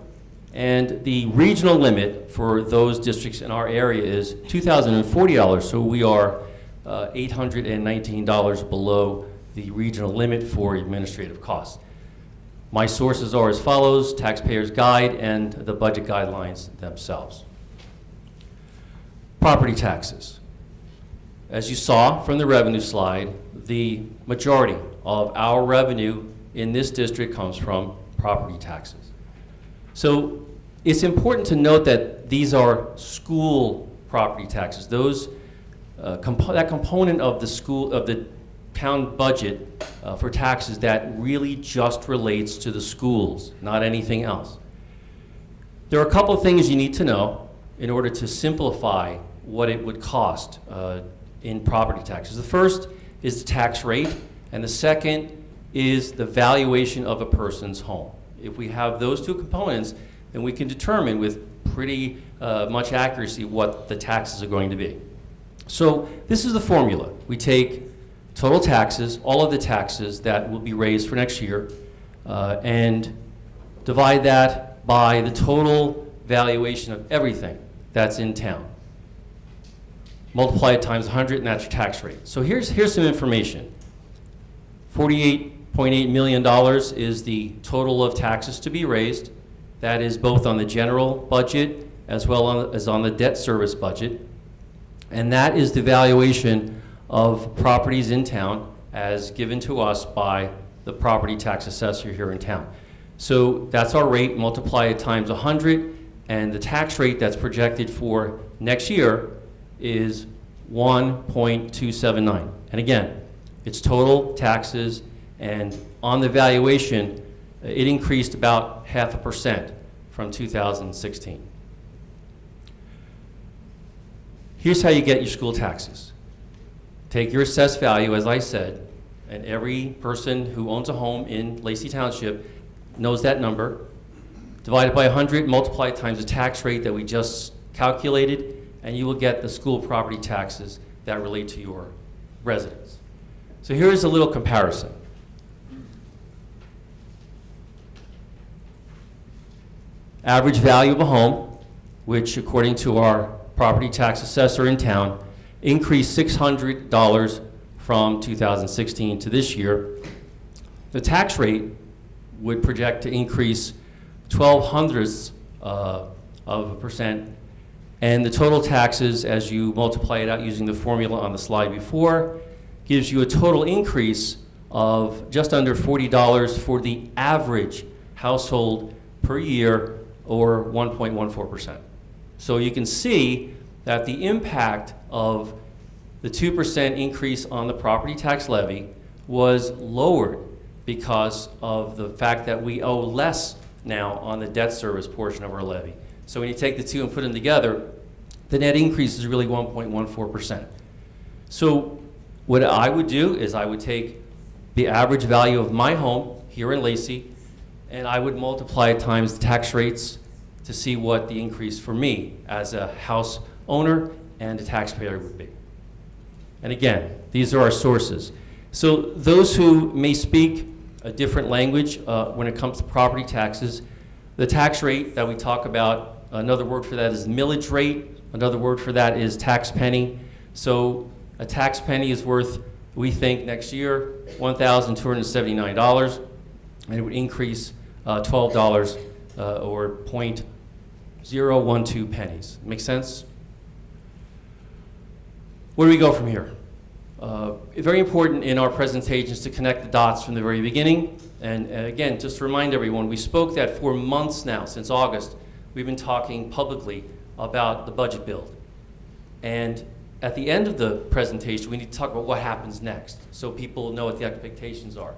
S5: and the regional limit for those districts in our area is $2,040, so we are $819 below the regional limit for administrative costs. My sources are as follows: Taxpayers Guide and the budget guidelines themselves. Property taxes. As you saw from the revenue slide, the majority of our revenue in this district comes from property taxes. So it's important to note that these are school property taxes. Those that component of the town budget for taxes that really just relates to the schools, not anything else. There are a couple of things you need to know in order to simplify what it would cost in property taxes. The first is the tax rate, and the second is the valuation of a person's home. If we have those two components, then we can determine with pretty much accuracy what the taxes are going to be. So this is the formula. We take total taxes, all of the taxes that will be raised for next year, and divide that by the total valuation of everything that's in town. Multiply it times 100, and that's your tax rate. So here's some information. $48.8 million is the total of taxes to be raised. That is both on the general budget as well as on the debt service budget. And that is the valuation of properties in town as given to us by the property tax assessor here in town. So that's our rate, multiply it times 100, and the tax rate that's projected for next year is 1.279. And again, it's total taxes, and on the valuation, it increased about 0.5% from 2016. Here's how you get your school taxes. Take your assessed value, as I said, and every person who owns a home in Lacey Township knows that number. Divide it by 100, multiply it times the tax rate that we just calculated, and you will get the school property taxes that relate to your residence. So here's a little comparison. Average value of a home, which according to our property tax assessor in town, increased $600 from 2016 to this year. The tax rate would project to increase 0.12 of a percent, and the total taxes, as you multiply it out using the formula on the slide before, gives you a total increase of just under $40 for the average household per year, or 1.14%. So you can see that the impact of the 2% increase on the property tax levy was lowered because of the fact that we owe less now on the debt service portion of our levy. So when you take the two and put them together, the net increase is really 1.14%. So what I would do is I would take the average value of my home here in Lacey, and I would multiply it times the tax rates to see what the increase for me as a house owner and a taxpayer would be. And again, these are our sources. So those who may speak a different language when it comes to property taxes, the tax rate that we talk about, another word for that is millage rate. Another word for that is tax penny. So a tax penny is worth, we think, next year, $1,279, and it would increase $12 or 0.012 pennies. Make sense? Where do we go from here? Very important in our presentations to connect the dots from the very beginning. And again, just to remind everyone, we spoke that for months now, since August, we've been talking publicly about the budget build. And at the end of the presentation, we need to talk about what happens next so people know what the expectations are.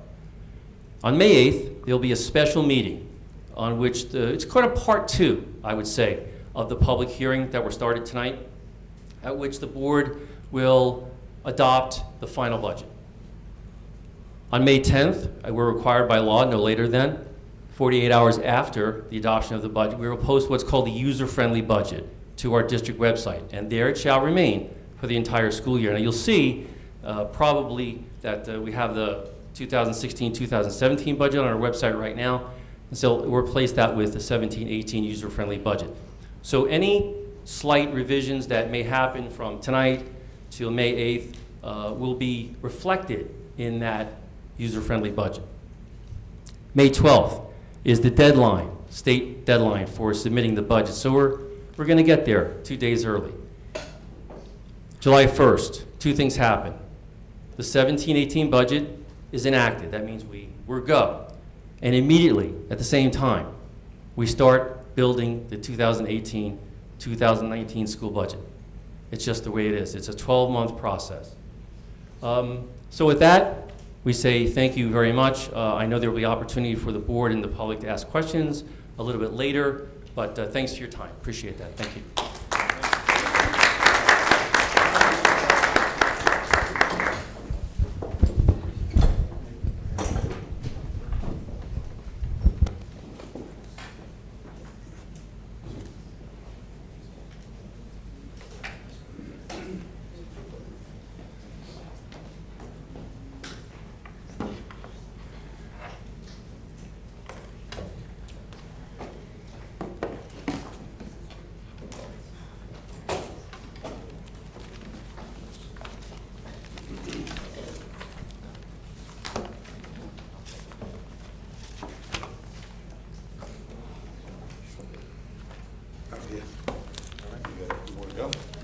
S5: On May 8th, there'll be a special meeting on which it's kind of part two, I would say, of the public hearing that were started tonight, at which the board will adopt the final budget. On May 10th, we're required by law, no later than 48 hours after the adoption of the budget, we will post what's called the user-friendly budget to our district website, and there it shall remain for the entire school year. Now you'll see probably that we have the 2016-2017 budget on our website right now, and so we'll replace that with the 17-18 user-friendly budget. So any slight revisions that may happen from tonight till May 8th will be reflected in that user-friendly budget. May 12th is the deadline, state deadline for submitting the budget. So we're going to get there 2 days early. July 1st, two things happen. The 17-18 budget is enacted. That means we're go. And immediately, at the same time, we start building the 2018-2019 school budget. It's just the way it is. It's a 12-month process. So with that, we say thank you very much. I know there will be opportunity for the board and the public to ask questions a little bit later, but thanks for your time. Appreciate that. Thank you.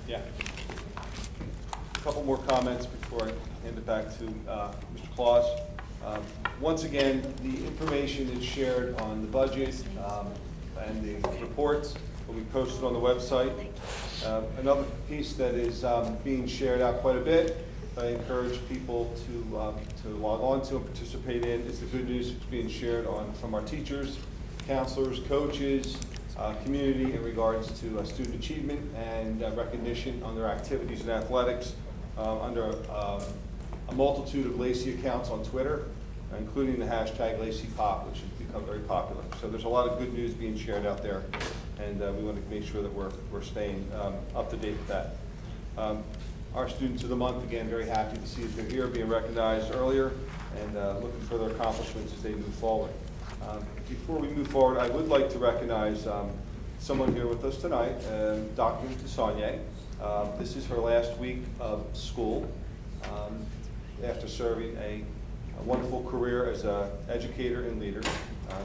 S2: Yeah. A couple more comments before I hand it back to Mr. Claus. Once again, the information is shared on the budget and the reports will be posted on the website. Another piece that is being shared out quite a bit, I encourage people to log on to and participate in, is the good news that's being shared from our teachers, counselors, coaches, community in regards to student achievement and recognition on their activities in athletics under a multitude of Lacey accounts on Twitter, including the hashtag LaceyPop, which has become very popular. So there's a lot of good news being shared out there, and we want to make sure that we're staying up to date with that. Our Students of the Month, again, very happy to see that they're here, being recognized earlier, and looking for their accomplishments as they move forward. Before we move forward, I would like to recognize someone here with us tonight, Dr. DeSaulnier. This is her last week of school after serving a wonderful career as an educator and leader.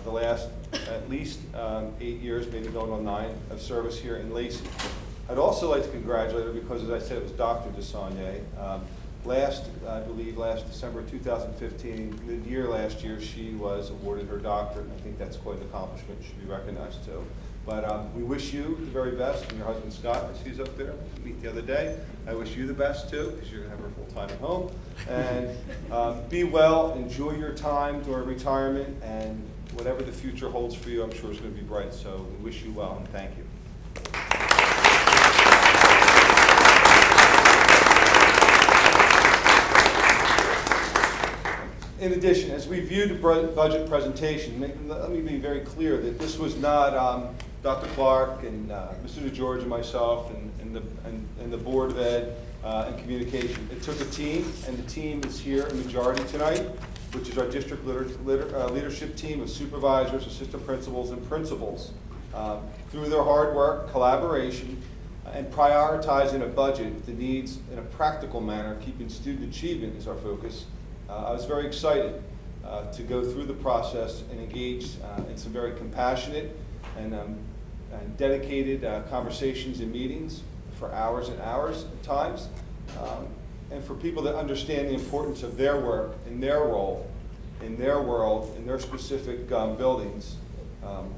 S2: The last at least 8 years, maybe going on 9, of service here in Lacey. I'd also like to congratulate her because, as I said, it was Dr. DeSaulnier. I believe last December 2015, mid-year last year, she was awarded her doctorate. I think that's quite an accomplishment. She should be recognized too. But we wish you the very best, and your husband Scott, as he's up there, we meet the other day. I wish you the best too, because you're going to have her full time at home. And be well, enjoy your time during retirement, and whatever the future holds for you, I'm sure is going to be bright. So we wish you well and thank you. In addition, as we viewed the budget presentation, let me be very clear that this was not Dr. Clark and Mr. DeGeorge and myself and the Board of Ed and Communication. It took a team, and the team is here in majority tonight, which is our district leadership team of supervisors, assistant principals, and principals. Through their hard work, collaboration, and prioritizing a budget, the needs in a practical manner, keeping student achievement as our focus, I was very excited to go through the process and engage in some very compassionate and dedicated conversations and meetings for hours and hours at times, and for people that understand the importance of their work and their role in their world, in their specific buildings,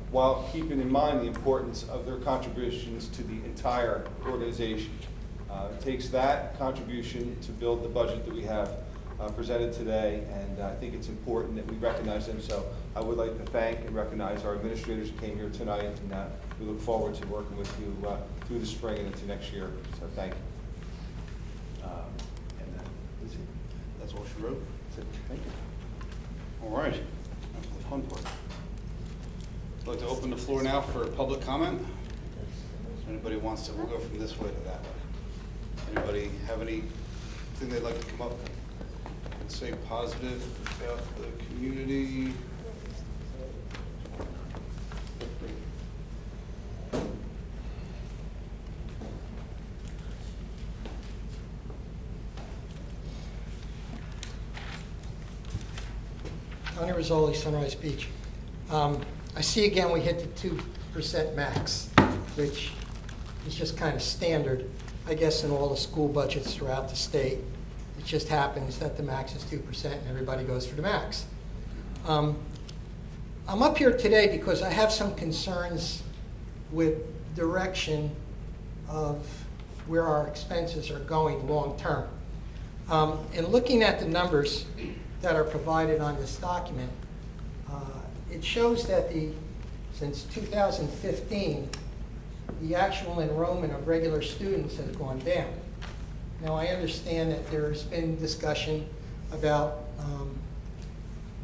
S2: while keeping in mind the importance of their contributions to the entire organization. It takes that contribution to build the budget that we have presented today, and I think it's important that we recognize them. So I would like to thank and recognize our administrators who came here tonight, and we look forward to working with you through the spring and into next year. So thank you. That's it.
S1: That's all she wrote?
S2: That's it. Thank you.
S1: All right, that's the fun part. I'd like to open the floor now for public comment. If anybody wants to, we'll go from this way to that way. Anybody have anything they'd like to come up and say positive about the community?
S18: Tony Rizzoli, Sunrise Beach. I see again we hit the 2% max, which is just kind of standard, I guess, in all the school budgets throughout the state. It just happens that the max is 2% and everybody goes for the max. I'm up here today because I have some concerns with direction of where our expenses are going long term. And looking at the numbers that are provided on this document, it shows that since 2015, the actual enrollment of regular students has gone down. Now, I understand that there's been discussion about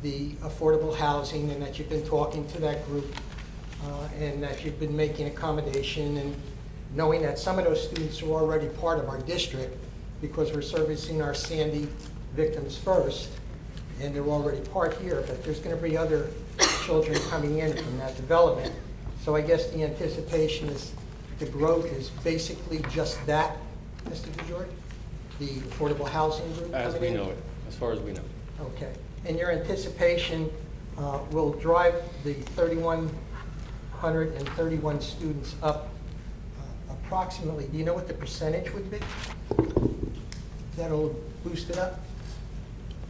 S18: the affordable housing and that you've been talking to that group and that you've been making accommodation and knowing that some of those students are already part of our district because we're servicing our Sandy victims first and they're already part here, but there's going to be other children coming in from that development. So I guess the anticipation is the growth is basically just that, Mr. DeGeorge? The affordable housing group
S5: As
S18: coming
S5: we
S18: in?
S5: know it, as far as we know.
S18: Okay. And your anticipation will drive the 3,131 students up approximately, do you know what the percentage would be? That'll boost it up?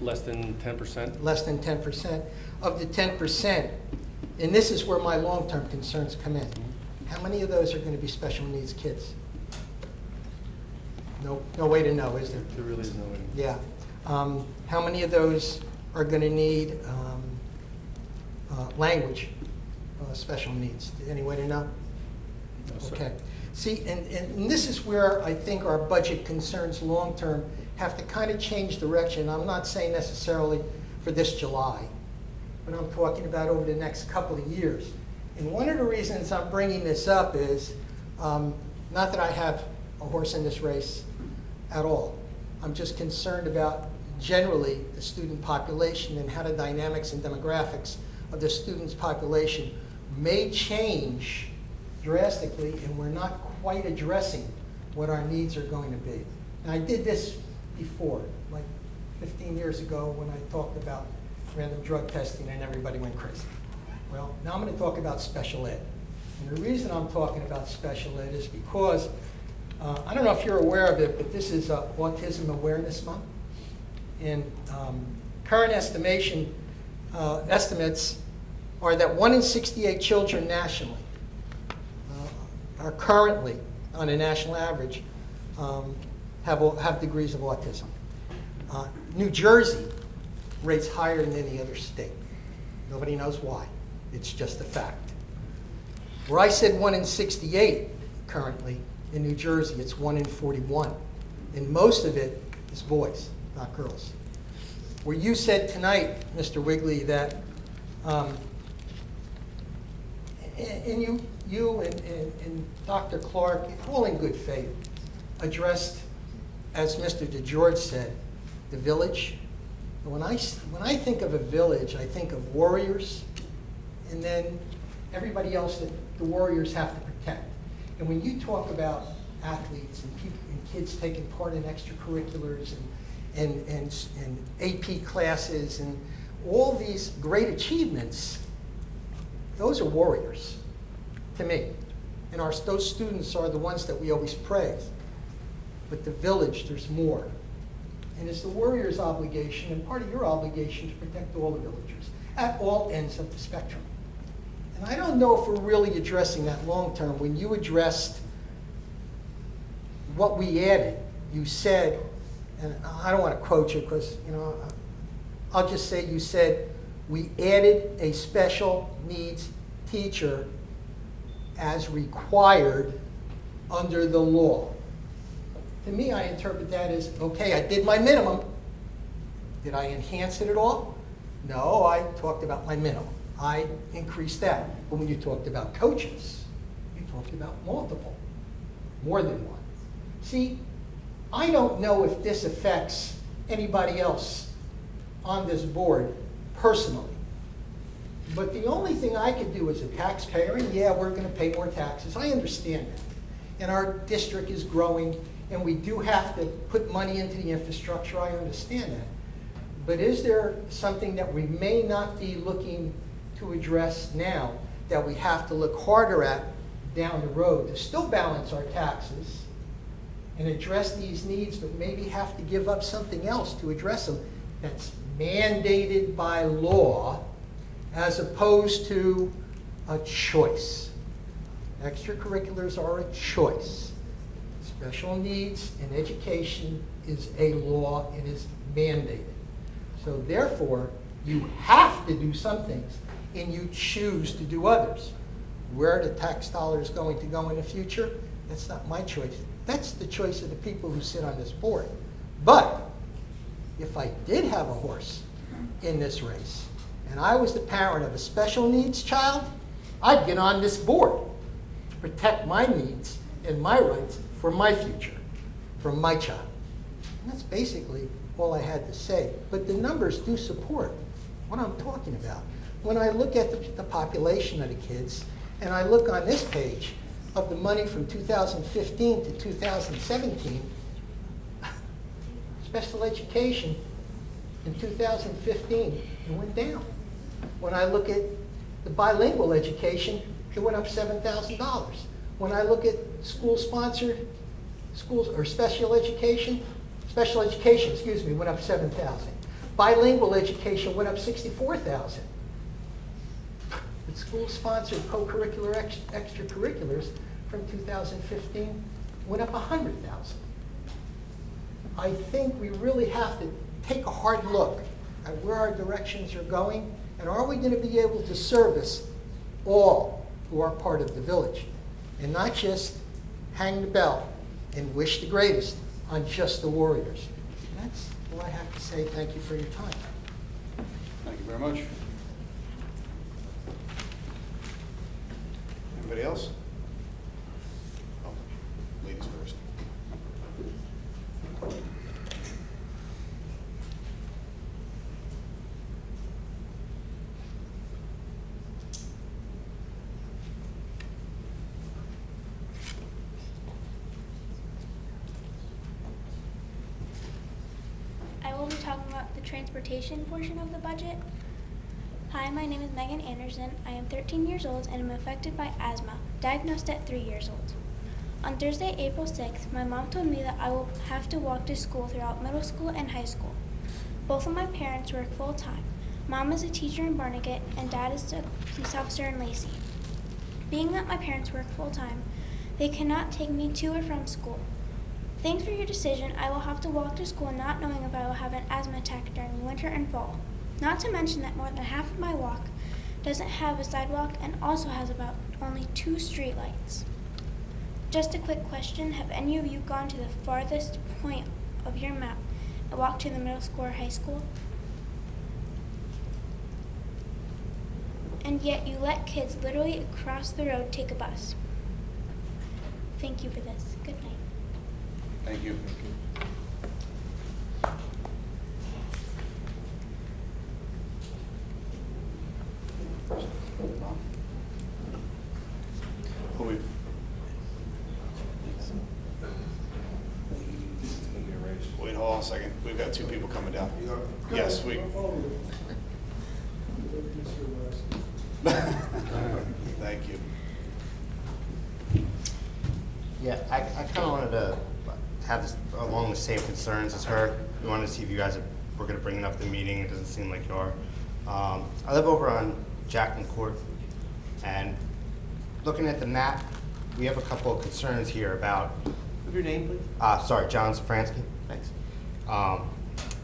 S5: Less than 10%?
S18: Less than 10%. Of the 10%, and this is where my long-term concerns come in, how many of those are going to be special needs kids? No way to know, is there?
S5: There really is no way.
S18: Yeah. How many of those are going to need language special needs? Any way to know?
S5: No, sir.
S18: Okay. See, and this is where I think our budget concerns long-term have to kind of change direction. I'm not saying necessarily for this July, but I'm talking about over the next couple of years. And one of the reasons I'm bringing this up is, not that I have a horse in this race at all. I'm just concerned about generally the student population and how the dynamics and demographics of the students' population may change drastically, and we're not quite addressing what our needs are going to be. And I did this before, like 15 years ago when I talked about random drug testing and everybody went crazy. Well, now I'm going to talk about special ed. And the reason I'm talking about special ed is because, I don't know if you're aware of it, but this is Autism Awareness Month. And current estimates are that 1 in 68 children nationally are currently, on a national average, have degrees of autism. New Jersey rates higher than any other state. Nobody knows why. It's just a fact. Where I said 1 in 68 currently in New Jersey, it's 1 in 41. And most of it is boys, not girls. Where you said tonight, Mr. Wigley, that, and you and Dr. Clark, all in good faith, addressed, as Mr. DeGeorge said, the village. And when I think of a village, I think of warriors, and then everybody else that the warriors have to protect. And when you talk about athletes and people and kids taking part in extracurriculars and AP classes and all these great achievements, those are warriors to me. And those students are the ones that we always praise. But the village, there's more. And it's the warrior's obligation and part of your obligation to protect all the villagers at all ends of the spectrum. And I don't know if we're really addressing that long term. When you addressed what we added, you said, and I don't want to quote you because, I'll just say you said, we added a special needs teacher as required under the law. To me, I interpret that as, okay, I did my minimum. Did I enhance it at all? No, I talked about my minimum. I increased that. But when you talked about coaches, you talked about multiple, more than one. See, I don't know if this affects anybody else on this board personally. But the only thing I could do as a taxpayer, and yeah, we're going to pay more taxes, I understand that. And our district is growing, and we do have to put money into the infrastructure, I understand that. But is there something that we may not be looking to address now that we have to look harder at down the road to still balance our taxes and address these needs, but maybe have to give up something else to address them that's mandated by law as opposed to a choice? Extracurriculars are a choice. Special needs in education is a law, it is mandated. So therefore, you have to do some things and you choose to do others. Where the tax dollar is going to go in the future, that's not my choice. That's the choice of the people who sit on this board. But if I did have a horse in this race and I was the parent of a special needs child, I'd get on this board to protect my needs and my rights for my future, for my child. And that's basically all I had to say. But the numbers do support what I'm talking about. When I look at the population of the kids, and I look on this page of the money from 2015 to 2017, special education in 2015, it went down. When I look at the bilingual education, it went up $7,000. When I look at school-sponsored schools or special education, went up $7,000. Bilingual education went up $64,000. But school-sponsored co-curricular extracurriculars from 2015 went up $100,000. I think we really have to take a hard look at where our directions are going, and are we going to be able to service all who are part of the village, and not just hang the bell and wish the greatest on just the warriors. And that's all I have to say. Thank you for your time.
S1: Thank you very much. Anybody else? Oh, ladies first.
S19: I will be talking about the transportation portion of the budget. Hi, my name is Megan Anderson. I am 13 years old and am affected by asthma, diagnosed at 3 years old. On Thursday, April 6th, my mom told me that I will have to walk to school throughout middle school and high school. Both of my parents work full-time. Mom is a teacher in Barnegat and Dad is a police officer in Lacey. Being that my parents work full-time, they cannot take me to or from school. Thanks for your decision. I will have to walk to school not knowing if I will have an asthma attack during winter and fall. Not to mention that more than half of my walk doesn't have a sidewalk and also has about only 2 streetlights. Just a quick question, have any of you gone to the farthest point of your map and walked to the middle school or high school? And yet you let kids literally across the road take a bus. Thank you for this. Good night.
S1: Thank you. Wait, hold on a second. We've got 2 people coming down. Yes, we. Thank you.
S20: Yeah, I kind of wanted to have this along the same concerns as her. We wanted to see if you guys were going to bring it up at the meeting. It doesn't seem like you are. I live over on Jackman Court, and looking at the map, we have a couple of concerns here about.
S6: What's your name, please?
S20: Sorry, John Safransky. Thanks.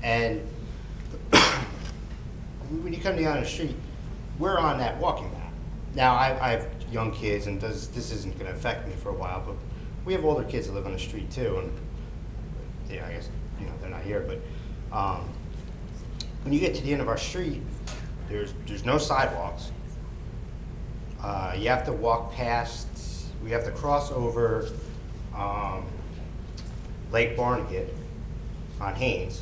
S20: And when you come down the street, we're on that walking path. Now, I have young kids, and this isn't going to affect me for a while, but we have older kids that live on the street too, and yeah, I guess they're not here. But when you get to the end of our street, there's no sidewalks. You have to walk past. We have to cross over Lake Barnegat on Haynes,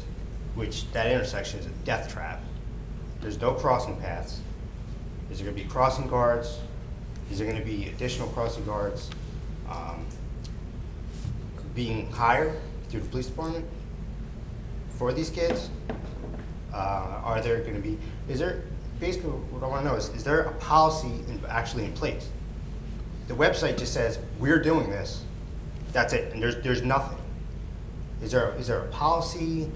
S20: which that intersection is a death trap. There's no crossing paths. Is there going to be crossing guards? Is there going to be additional crossing guards being hired through the police department for these kids? Are there going to be, basically what I want to know is there a policy actually in place? The website just says, we're doing this, that's it, and there's nothing. Is there a policy?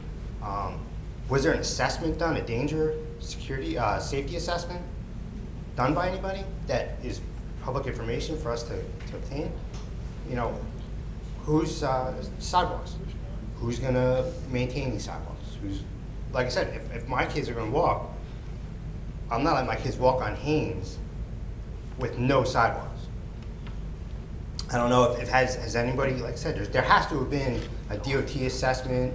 S20: Was there an assessment done, a danger, security, safety assessment done by anybody that is public information for us to obtain? Who's sidewalks? Who's gonna maintain these sidewalks? Like I said, if my kids are gonna walk, I'm not letting my kids walk on Haynes with no sidewalks. I don't know if it has anybody, like I said, there has to have been a DOT assessment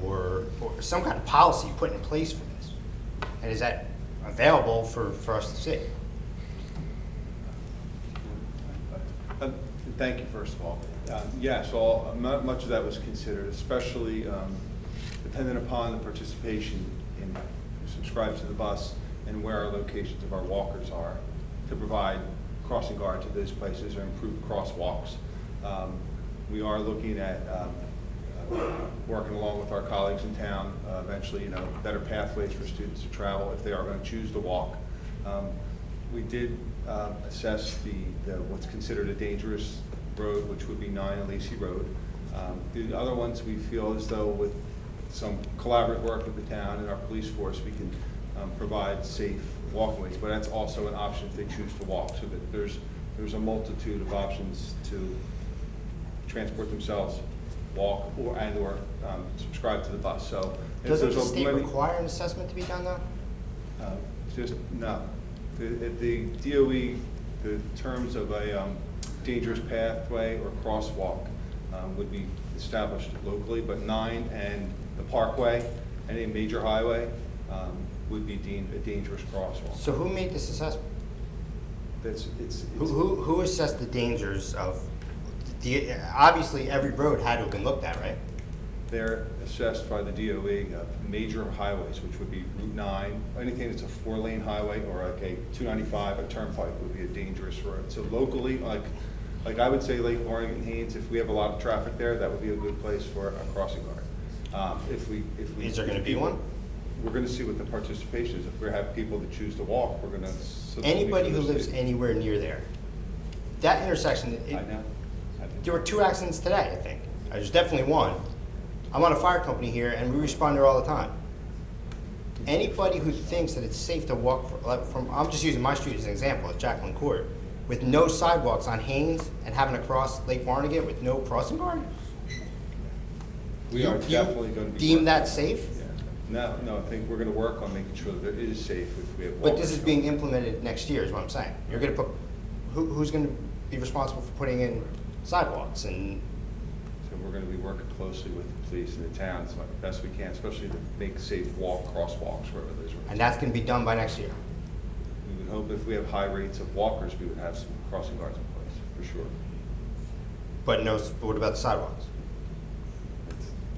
S20: or some kind of policy put in place for this. And is that available for us to see?
S16: Thank you, first of all. Yes, much of that was considered, especially dependent upon the participation in who subscribes to the bus and where our locations of our walkers are, to provide crossing guards at those places or improved crosswalks. We are looking at working along with our colleagues in town, eventually, better pathways for students to travel if they are going to choose to walk. We did assess what's considered a dangerous road, which would be 9 Lacey Road. The other ones, we feel as though with some collaborative work with the town and our police force, we can provide safe walkways, but that's also an option if they choose to walk, so that there's a multitude of options to transport themselves, walk, or subscribe to the bus. So
S20: doesn't the state require an assessment to be done though?
S16: No. The DOE, the terms of a dangerous pathway or crosswalk would be established locally, but 9 and the Parkway, any major highway, would be deemed a dangerous crosswalk.
S20: So who made this assessment? Who assessed the dangers of obviously every road had to have been looked at, right?
S16: They're assessed by the DOE of major highways, which would be Route 9, anything that's a 4-lane highway, or like a 295, a turnpike would be a dangerous road. So locally, like I would say Lake Barnegat and Haynes, if we have a lot of traffic there, that would be a good place for a crossing guard.
S20: Is there going to be one?
S16: We're going to see what the participation is. If we have people that choose to walk, we're going to.
S20: Anybody who lives anywhere near there, that intersection.
S16: I know.
S20: There were 2 accidents today, I think. There's definitely one. I'm on a fire company here, and we respond there all the time. Anybody who thinks that it's safe to walk I'm just using my street as an example, at Jacqueline Court, with no sidewalks on Haynes and having to cross Lake Barnegat with no crossing guard?
S16: We are definitely going to be
S20: deem that safe?
S16: No, I think we're gonna work on making sure that it is safe if we have
S20: But
S16: walkers.
S20: this is being implemented next year, is what I'm saying. You're gonna put, who's gonna be responsible for putting in sidewalks and,
S16: So we're gonna be working closely with the police and the towns, as best we can, especially to make safe crosswalks wherever there's roads.
S20: and that's gonna be done by next year?
S16: We would hope if we have high rates of walkers, we would have some crossing guards in place, for sure.
S20: But no, but what about the sidewalks?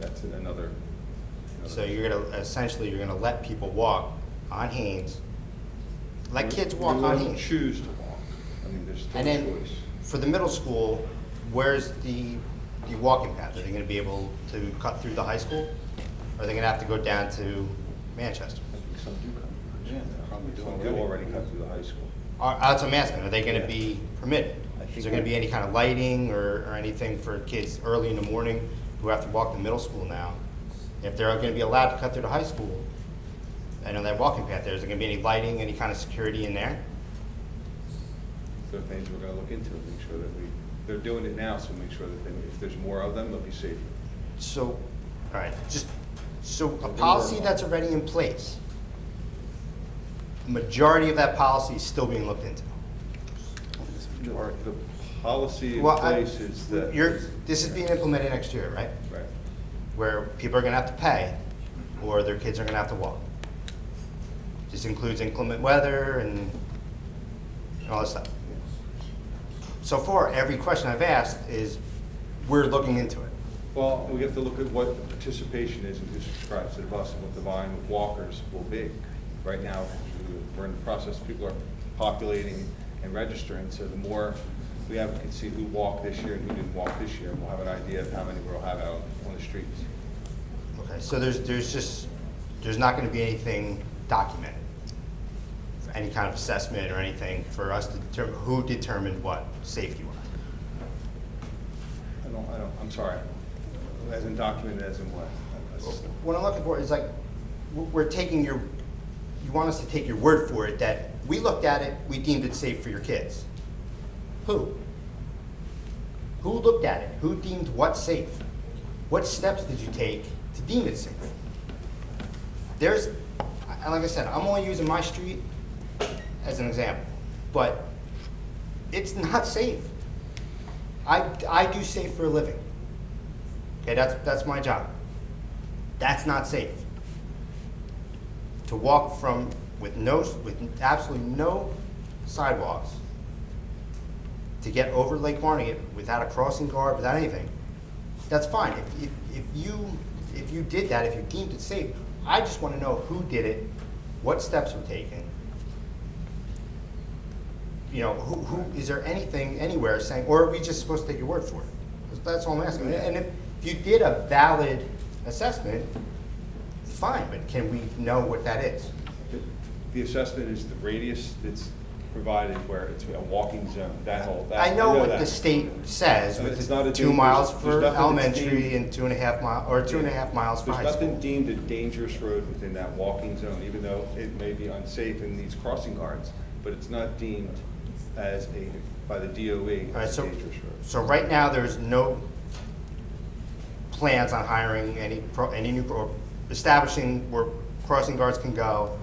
S16: That's another.
S20: So you're gonna, essentially, you're gonna let people walk on Haynes, let kids walk
S16: We let
S20: on
S16: them
S20: Haynes.
S16: choose to walk. I mean, there's still
S20: And then,
S16: choice.
S20: for the middle school, where's the walking path? Are they gonna be able to cut through the high school? Or are they gonna have to go down to Manchester?
S16: I think some do come. Yeah, they're probably doing. They'll already cut through the high school.
S20: That's what I'm asking, are they gonna be permitted?
S16: I think
S20: Is there gonna be any kind of lighting or anything for kids early in the morning who have to walk to middle school now? If they're gonna be allowed to cut through the high school, and on that walking path there, is there gonna be any lighting, any kind of security in there?
S16: There are things we're gonna look into and make sure that they're doing it now, so make sure that if there's more of them, they'll be safer.
S20: So, all right, so a policy that's already in place, majority of that policy is still being looked into.
S16: The policy in
S20: Well,
S16: place is that.
S20: This is being implemented next year, right?
S16: Right.
S20: Where people are gonna have to pay, or their kids are gonna have to walk. This includes inclement weather and all this stuff. So far, every question I've asked is, we're looking into it.
S16: Well, we have to look at what the participation is and who subscribes to the bus and what the volume of walkers will be. Right now, we're in the process, people are populating and registering, so the more we can see who walked this year and who didn't walk this year, we'll have an idea of how many we'll have out on the streets.
S20: Okay, so there's not gonna be anything documented, any kind of assessment or anything for us to determine who determined what safety was.
S16: I'm sorry, as in documented, as in what?
S20: What I'm looking for is like, we're taking you want us to take your word for it that we looked at it, we deemed it safe for your kids. Who? Who looked at it? Who deemed what safe? What steps did you take to deem it safe? Like I said, I'm only using my street as an example, but it's not safe. I do safe for a living. Okay, that's my job. That's not safe. To walk with absolutely no sidewalks, to get over Lake Barnegat without a crossing guard, without anything, that's fine. If you did that, if you deemed it safe, I just want to know who did it, what steps were taken. You know, who is there anything anywhere saying, or are we just supposed to take your word for it? That's all I'm asking. And if you did a valid assessment, fine, but can we know what that is?
S16: The assessment is the radius that's provided where it's a walking zone,
S20: I know what the state says,
S16: So
S20: with
S16: it's
S20: the
S16: not a
S20: 2
S16: dangerous-
S20: miles
S16: there's
S20: for
S16: nothing that's
S20: elementary
S16: deemed-
S20: and 2.5 miles, or 2.5 miles for high
S16: There's
S20: school.
S16: nothing deemed a dangerous road within that walking zone, even though it may be unsafe and needs crossing guards, but it's not deemed by the DOE
S20: All right,
S16: as a dangerous road.
S20: so right now, there's no plans on hiring any new, or establishing where crossing guards can go.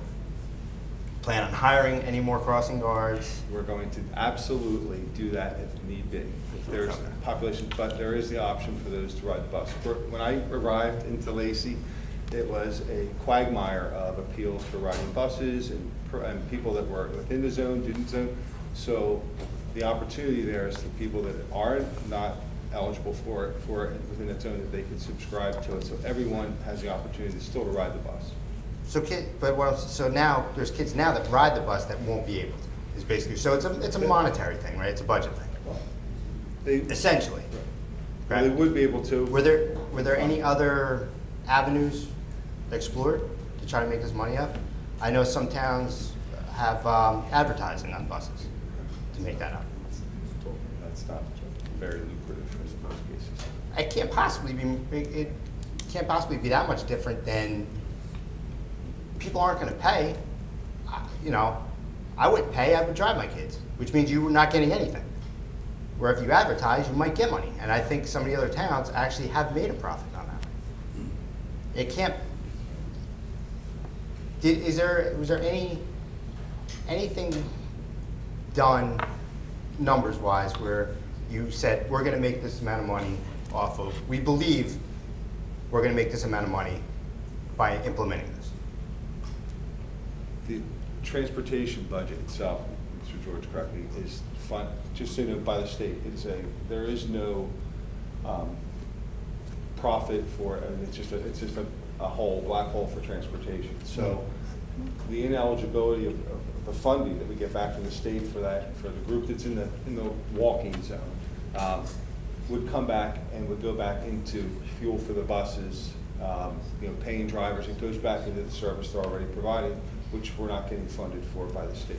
S20: Plan on hiring any more crossing guards?
S16: We're going to absolutely do that if need be. If there's population, but there is the option for those to ride the bus. When I arrived into Lacey, it was a quagmire of appeals for riding buses and people that were within the zone, didn't zone. So the opportunity there is for people that are not eligible for it within that zone, that they can subscribe to it. So everyone has the opportunity still to ride the bus.
S20: So now, there's kids now that ride the bus that won't be able to, is basically, so it's a monetary thing, right? It's a budget thing. Essentially.
S16: Well, they would be able to.
S20: Were there any other avenues explored to try to make this money up? I know some towns have advertising on buses to make that up.
S16: That's not very lucrative in most cases.
S20: It can't possibly be that much different than people aren't going to pay. I wouldn't pay, I would drive my kids, which means you were not getting anything. Where if you advertise, you might get money. And I think some of the other towns actually have made a profit on that. It can't, was there anything done numbers-wise where you said, we're gonna make this amount of money off of, we believe we're gonna make this amount of money by implementing this?
S16: The transportation budget itself, Mr. George, correct me, is just so you know, by the state. There is no profit for it. I mean, it's just a hole, black hole for transportation. So the ineligibility of the funding that we get back from the state for the group that's in the walking zone, would come back and would go back into fuel for the buses, paying drivers. It goes back into the service they're already providing, which we're not getting funded for by the state.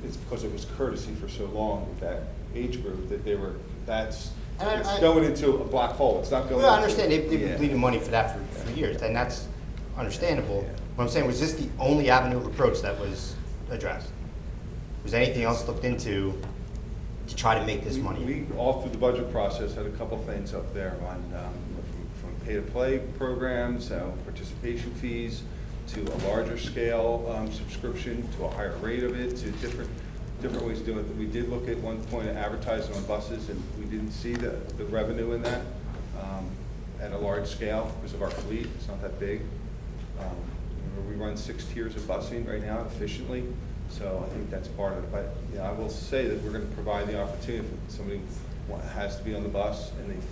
S16: It's because it was courtesy for so long with that age group that it's going into a black hole. It's not going.
S20: Well, I understand they've been bleeding money for that for years, and that's understandable.
S16: Yeah.
S20: What I'm saying, was this the only avenue of approach that was addressed? Was anything else looked into to try to make this money?
S16: We all through the budget process had a couple things up there on from pay-to-play programs, participation fees, to a larger scale subscription, to a higher rate of it, to different ways of doing it. We did look at one point at advertising on buses, and we didn't see the revenue in that at a large scale because of our fleet. It's not that big. We run 6 tiers of busing right now efficiently, so I think that's part of it. But I will say that we're going to provide the opportunity if somebody has to be on the bus and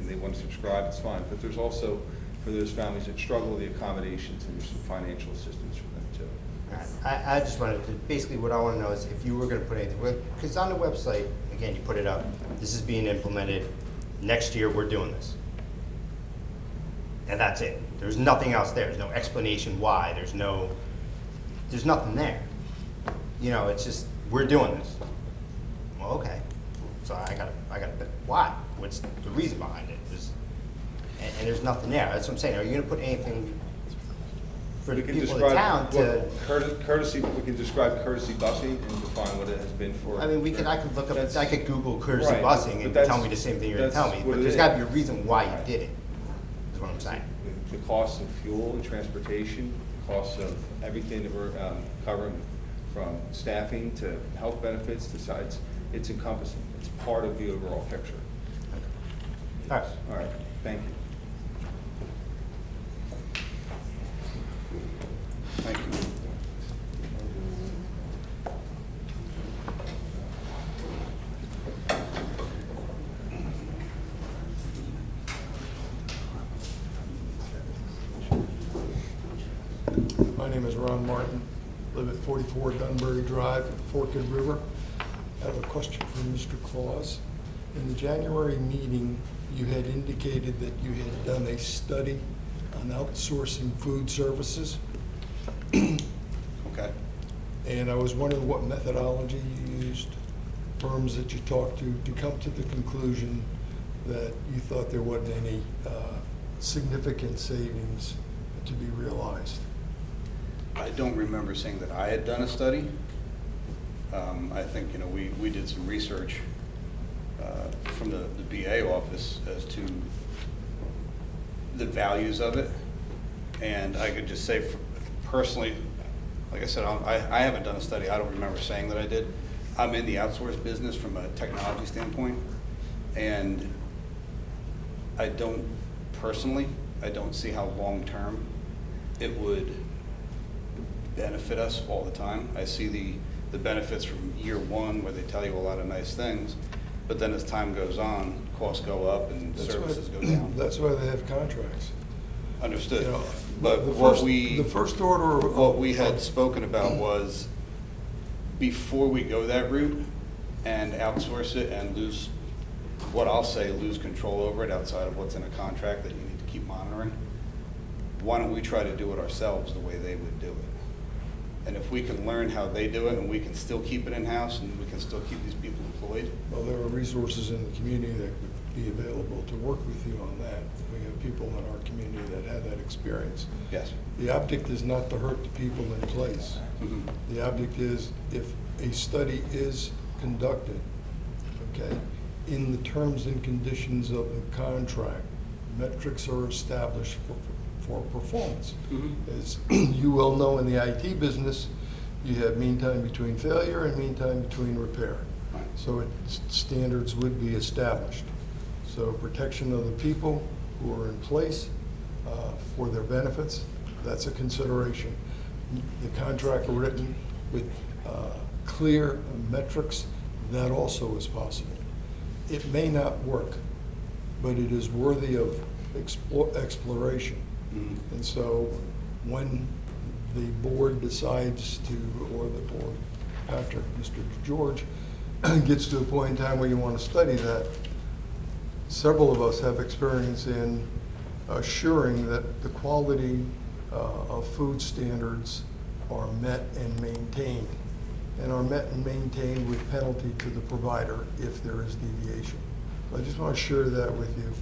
S16: they want to subscribe, it's fine. But there's also, for those families that struggle, the accommodations, and there's some financial assistance for them too.
S20: All right. I just wanted to, basically what I want to know is if you were going to put anything, because on the website, again, you put it up, this is being implemented, next year we're doing this. And that's it. There's nothing else there. There's no explanation why. There's nothing there. It's just, we're doing this. Well, okay. So I gotta, why? What's the reason behind it? And there's nothing there. That's what I'm saying. Are you going to put anything for the people of the town to?
S16: Courtesy, we can describe courtesy busing and define what it has been for.
S20: I mean, I could look up, I could Google courtesy
S16: Right,
S20: busing and
S16: but
S20: tell me the same thing you're going to tell me.
S16: that's what
S20: But
S16: it
S20: there's
S16: is.
S20: got to be a reason why you did it, is what I'm saying.
S16: The cost of fuel and transportation, the cost of everything that we're covering, from staffing to health benefits to sites, it's encompassing. It's part of the overall picture.
S20: All right.
S16: All right, thank you.
S1: Thank you.
S21: My name is Ron Martin, live at 44 Dunbury Drive, Forked River. I have a question for Mr. Claus. In the January meeting, you had indicated that you had done a study on outsourcing food services.
S1: Okay.
S21: And I was wondering what methodology you used, firms that you talked to come to the conclusion that you thought there wasn't any significant savings to be realized.
S1: I don't remember saying that I had done a study. I think, we did some research from the BA office as to the values of it. And I could just say personally, like I said, I haven't done a study. I don't remember saying that I did. I'm in the outsource business from a technology standpoint. And I don't see how long-term it would benefit us all the time. I see the benefits from year one where they tell you a lot of nice things, but then as time goes on, costs go up and services go down.
S21: That's why they have contracts.
S1: Understood.
S21: You know,
S1: But
S21: the first order of
S1: what we had spoken about was before we go that route and outsource it and lose control over it outside of what's in a contract that you need to keep monitoring, why don't we try to do it ourselves the way they would do it? And if we can learn how they do it and we can still keep it in-house and we can still keep these people employed.
S21: Well, there are resources in the community that would be available to work with you on that. We have people in our community that have that experience.
S1: Yes.
S21: The object is not to hurt the people in place.
S1: Mm-hmm.
S21: The object is, if a study is conducted, okay, in the terms and conditions of the contract, metrics are established for performance. As you well know, in the IT business, you have mean time between failure and mean time between repair. So standards would be established. So protection of the people who are in place for their benefits, that's a consideration. The contract written with clear metrics, that also is possible. It may not work, but it is worthy of exploration. And so when the board decides to, or the board, after Mr. George gets to a point in time where you want to study that, several of us have experience in assuring that the quality of food standards are met and maintained, and are met and maintained with penalty to the provider if there is deviation. I just want to share that with you,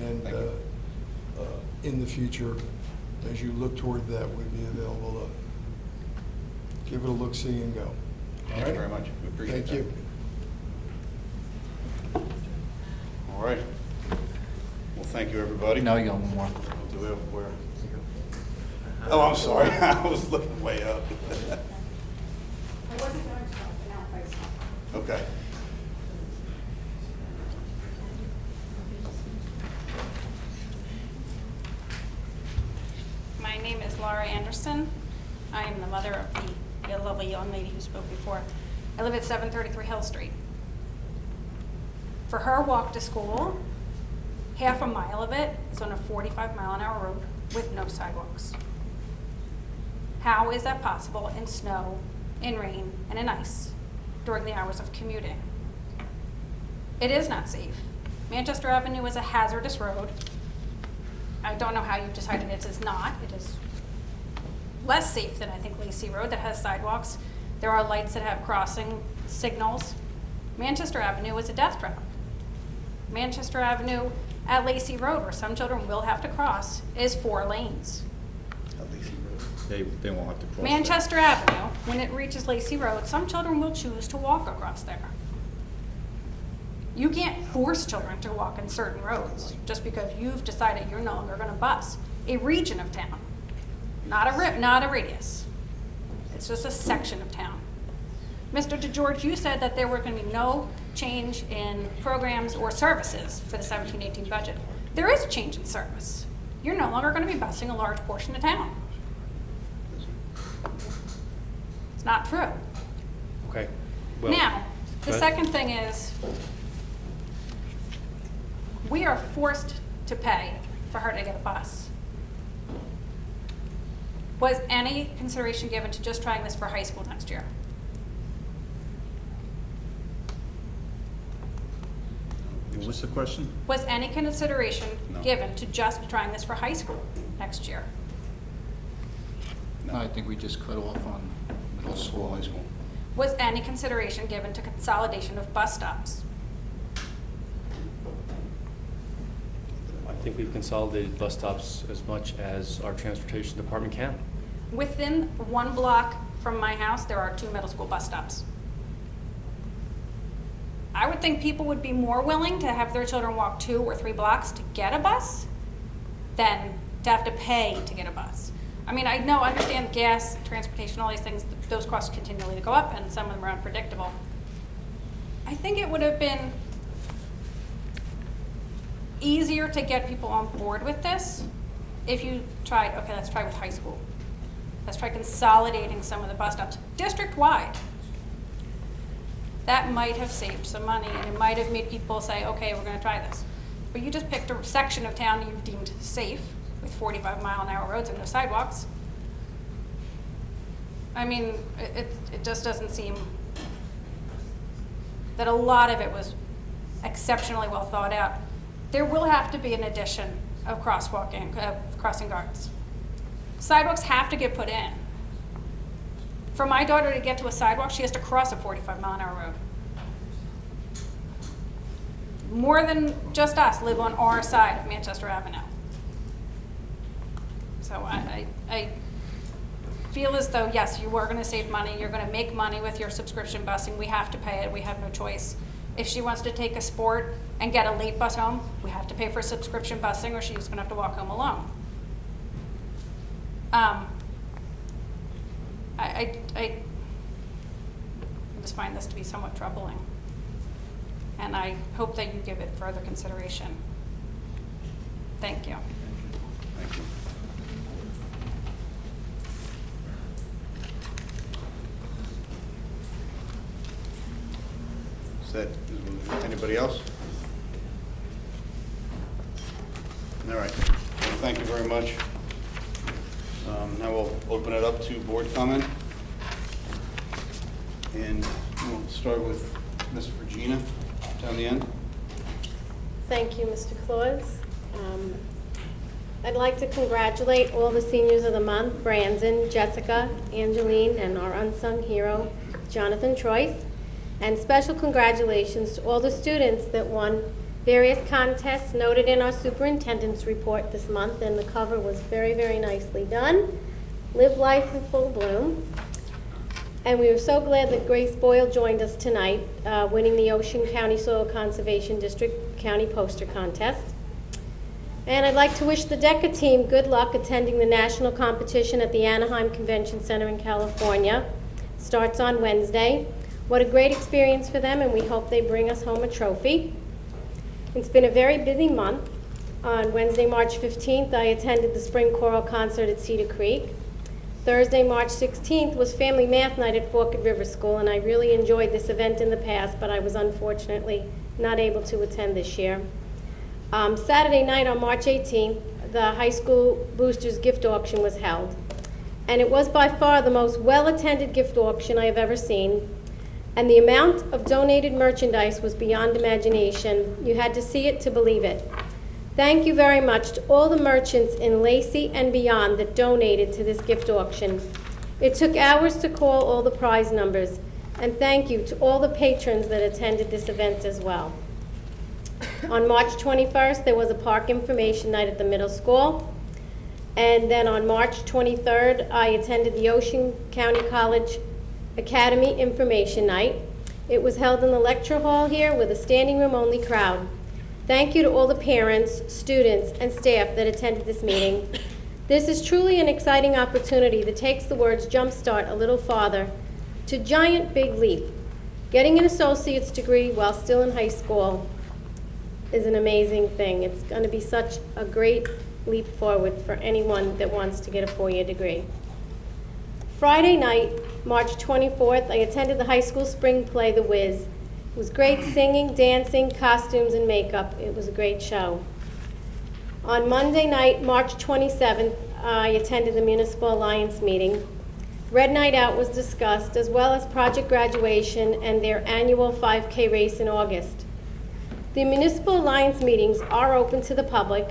S21: and in the future, as you look toward that, we'd be available to give it a look-see and go.
S1: Thank you very much. We appreciate
S21: Thank
S1: that.
S21: you.
S1: All right. Well, thank you, everybody.
S6: No, you got one more.
S1: Do we have where? Oh, I'm sorry. I was looking way up.
S3: I wasn't going to talk, but now I stop.
S1: Okay.
S3: My name is Laura Anderson. I am the mother of the lovely young lady who spoke before. I live at 733 Hill Street. For her walk to school, half a mile of it is on a 45-mile-an-hour road with no sidewalks. How is that possible in snow, in rain, and in ice during the hours of commuting? It is not safe. Manchester Avenue is a hazardous road. I don't know how you decided it is not. It is less safe than, I think, Lacey Road that has sidewalks. There are lights that have crossing signals. Manchester Avenue is a death trap. Manchester Avenue at Lacey Road, where some children will have to cross, is 4 lanes.
S22: They won't have to cross.
S3: Manchester Avenue, when it reaches Lacey Road, some children will choose to walk across there. You can't force children to walk in certain roads just because you've decided you're no longer going to bus a region of town, not a radius. It's just a section of town. Mr. DeGeorge, you said that there were going to be no change in programs or services for the 17-18 budget. There is a change in service. You're no longer going to be busing a large portion of town. It's not true.
S5: Okay. Well,
S3: Now, the
S5: go ahead.
S3: second thing is, we are forced to pay for her to get a bus. Was any consideration given to just trying this for high school next year?
S22: What's the question?
S3: Was any consideration
S22: No.
S3: given to just trying this for high school next year?
S6: No, I think we just cut off on middle school, high school.
S3: Was any consideration given to consolidation of bus stops?
S5: I think we've consolidated bus stops as much as our transportation department can.
S3: Within 1 block from my house, there are 2 middle school bus stops. I would think people would be more willing to have their children walk 2 or 3 blocks to get a bus than to have to pay to get a bus. I mean, I understand gas, transportation, all these things, those costs continually to go up, and some of them are unpredictable. I think it would have been easier to get people on board with this if you tried, okay, let's try with high school. Let's try consolidating some of the bus stops district-wide. That might have saved some money, and it might have made people say, okay, we're going to try this. But you just picked a section of town you've deemed safe with 45-mile-an-hour roads and no sidewalks. I mean, it just doesn't seem that a lot of it was exceptionally well thought out. There will have to be an addition of crossing guards. Sidewalks have to get put in. For my daughter to get to a sidewalk, she has to cross a 45-mile-an-hour road. More than just us live on our side of Manchester Avenue. So I feel as though, yes, you are going to save money. You're going to make money with your subscription busing. We have to pay it. We have no choice. If she wants to take a sport and get a late bus home, we have to pay for subscription busing, or she's going to have to walk home alone. I just find this to be somewhat troubling. And I hope that you give it further consideration. Thank you.
S1: Thank you. Anybody else? All right. Well, thank you very much. Now we'll open it up to board comment. And we'll start with Ms. Regina down the end.
S7: Thank you, Mr. Claus. I'd like to congratulate all the seniors of the month, Brandon, Jessica, Angeline, and our unsung hero, Jonathan Troyce. And special congratulations to all the students that won various contests noted in our superintendent's report this month, and the cover was very, very nicely done. Live life in full bloom. And we were so glad that Grace Boyle joined us tonight, winning the Ocean County Soil Conservation District County Poster Contest. And I'd like to wish the DECA team good luck attending the national competition at the Anaheim Convention Center in California. Starts on Wednesday. What a great experience for them, and we hope they bring us home a trophy. It's been a very busy month. On Wednesday, March 15th, I attended the Spring Choral Concert at Cedar Creek. Thursday, March 16th, was Family Math Night at Forked River School, and I really enjoyed this event in the past, but I was unfortunately not able to attend this year. Saturday night on March 18th, the high school boosters gift auction was held, and it was by far the most well-attended gift auction I have ever seen. And the amount of donated merchandise was beyond imagination. You had to see it to believe it. Thank you very much to all the merchants in Lacey and beyond that donated to this gift auction. It took hours to call all the prize numbers. And thank you to all the patrons that attended this event as well. On March 21st, there was a park information night at the middle school. And then on March 23rd, I attended the Ocean County College Academy Information Night. It was held in the lecture hall here with a standing room only crowd. Thank you to all the parents, students, and staff that attended this meeting. This is truly an exciting opportunity that takes the words jumpstart a little farther to giant big leap. Getting an associate's degree while still in high school is an amazing thing. It's going to be such a great leap forward for anyone that wants to get a four-year degree. Friday night, March 24th, I attended the high school spring play, The Wiz. It was great singing, dancing, costumes, and makeup. It was a great show. On Monday night, March 27th, I attended the Municipal Alliance meeting. Red Night Out was discussed, as well as project graduation and their annual 5K race in August. The Municipal Alliance meetings are open to the public.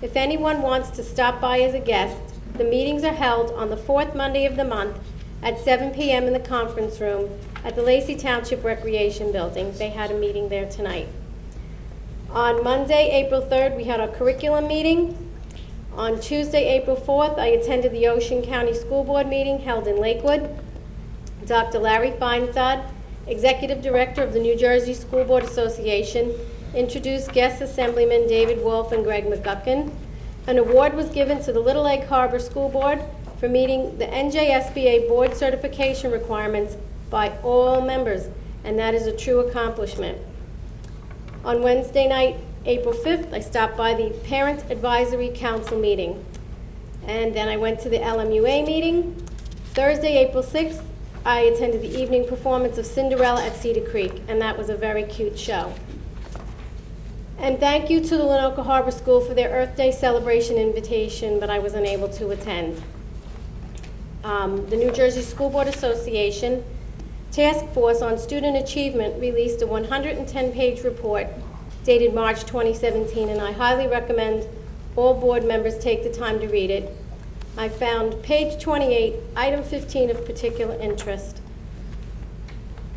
S7: If anyone wants to stop by as a guest, the meetings are held on the fourth Monday of the month at 7 p.m. in the conference room at the Lacey Township Recreation Building. They had a meeting there tonight. On Monday, April 3rd, we had our curriculum meeting. On Tuesday, April 4th, I attended the Ocean County School Board meeting held in Lakewood. Dr. Larry Feinsod, Executive Director of the New Jersey School Board Association, introduced guest Assemblyman David Wolf and Greg McGuckin. An award was given to the Little Egg Harbor School Board for meeting the NJSBA board certification requirements by all members, and that is a true accomplishment. On Wednesday night, April 5th, I stopped by the Parent Advisory Council meeting, and then I went to the LMUA meeting. Thursday, April 6th, I attended the evening performance of Cinderella at Cedar Creek, and that was a very cute show. And thank you to the Lenoka Harbor School for their Earth Day celebration invitation, but I was unable to attend. The New Jersey School Board Association Task Force on Student Achievement released a 110-page report dated March 2017, and I highly recommend all board members take the time to read it. I found page 28, item 15 of particular interest.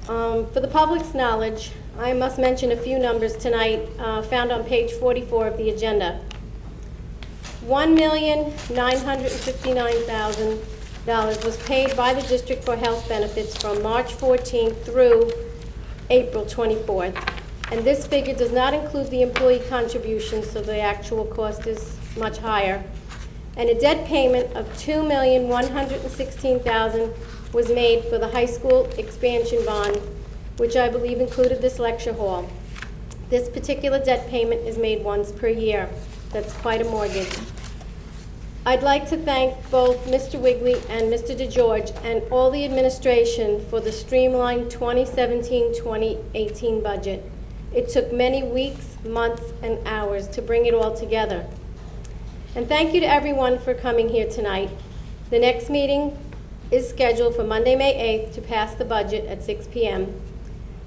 S7: For the public's knowledge, I must mention a few numbers tonight found on page 44 of the agenda. $1,959,000 was paid by the district for health benefits from March 14th through April 24th. And this figure does not include the employee contributions, so the actual cost is much higher. and a debt payment of $2,116,000 was made for the high school expansion bond, which I believe included this lecture hall. This particular debt payment is made once per year. That's quite a mortgage. I'd like to thank both Mr. Wigley and Mr. DeGeorge and all the administration for the streamlined 2017-2018 budget. It took many weeks, months, and hours to bring it all together. And thank you to everyone for coming here tonight. The next meeting is scheduled for Monday, May 8th to pass the budget at 6 p.m.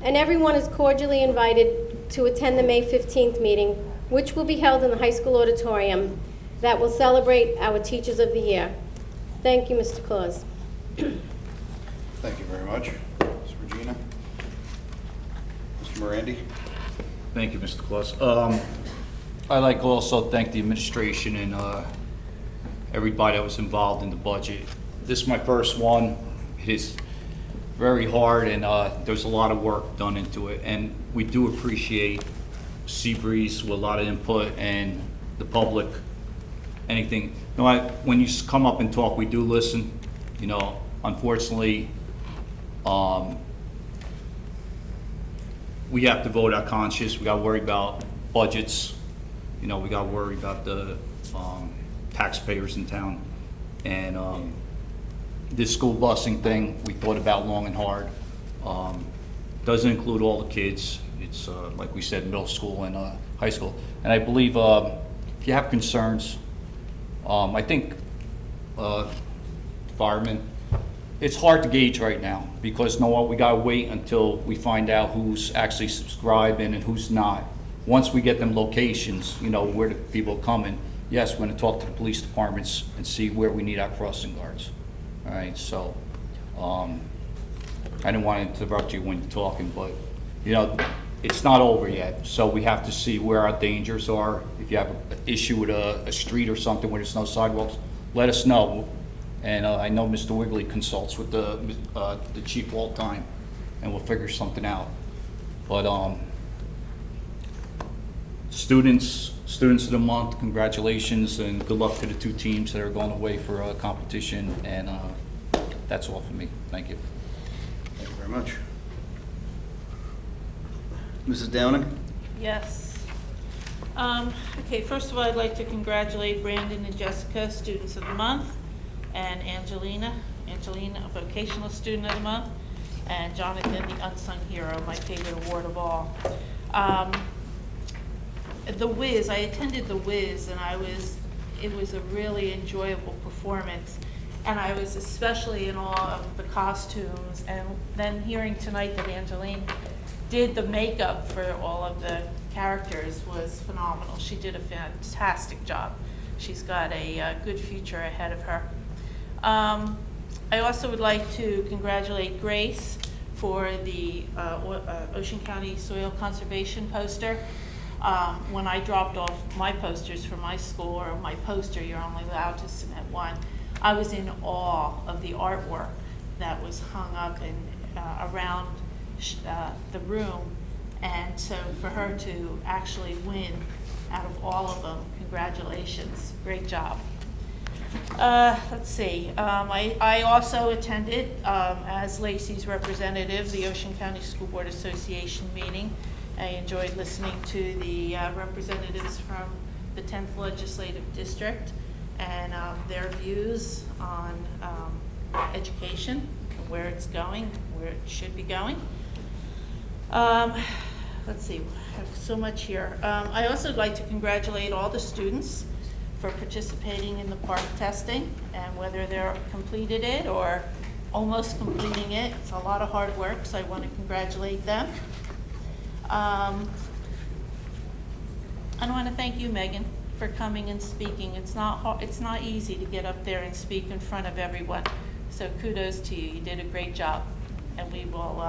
S7: And everyone is cordially invited to attend the May 15th meeting, which will be held in the high school auditorium that will celebrate our Teachers of the Year. Thank you, Mr. Claus.
S1: Thank you very much. Ms. Regina. Mr. Morandi.
S8: Thank you, Mr. Claus. I'd like to also thank the administration and everybody that was involved in the budget. This is my first one. It is very hard, and there's a lot of work done into it. And we do appreciate Seabreeze with a lot of input and the public. Anything. You know, when you come up and talk, we do listen. You know, unfortunately, we have to vote our conscience. We got to worry about budgets. You know, we got to worry about the taxpayers in town. And this school busing thing, we thought about long and hard. Doesn't include all the kids. It's, like we said, middle school and high school. And I believe if you have concerns, I think firemen, it's hard to gauge right now because you know what, we gotta wait until we find out who's actually subscribing and who's not. Once we get them locations, you know, where the people are coming, yes, we're gonna talk to the police departments and see where we need our crossing guards. All right, so I didn't want to interrupt you when you're talking, but you know, it's not over yet, so we have to see where our dangers are. If you have an issue with a street or something where there's no sidewalks, let us know. And I know Mr. Wigley consults with the chief all the time, and we'll figure something out. But students of the month, congratulations, and good luck to the two teams that are going away for a competition. And that's all for me. Thank you.
S1: Thank you very much. Mrs. Downing?
S9: Yes. Okay, first of all, I'd like to congratulate Brandon and Jessica, Students of the Month, and Angelina, a Vocational Student of the Month, and Jonathan, the Unsung Hero, my favorite award of all. The Wiz, I attended the Wiz, and it was a really enjoyable performance, and I was especially in awe of the costumes, and then hearing tonight that Angeline did the makeup for all of the characters was phenomenal. She did a fantastic job. She's got a good future ahead of her. I also would like to congratulate Grace for the Ocean County Soil Conservation poster. When I dropped off my posters for my school, or my poster, you're only allowed to submit one, I was in awe of the artwork that was hung up in, around the room. And so for her to actually win out of all of them, congratulations, great job. Let's see, I also attended, as Lacey's representative, the Ocean County School Board Association meeting. I enjoyed listening to the representatives from the 10th Legislative District and their views on education, and where it's going, where it should be going. Let's see, I have so much here. I also would like to congratulate all the students for participating in the PARCC testing, and whether they're completed it or almost completing it. It's a lot of hard work, so I want to congratulate them. I want to thank you, Megan, for coming and speaking. It's not easy to get up there and speak in front of everyone, so kudos to you. You did a great job, and we will,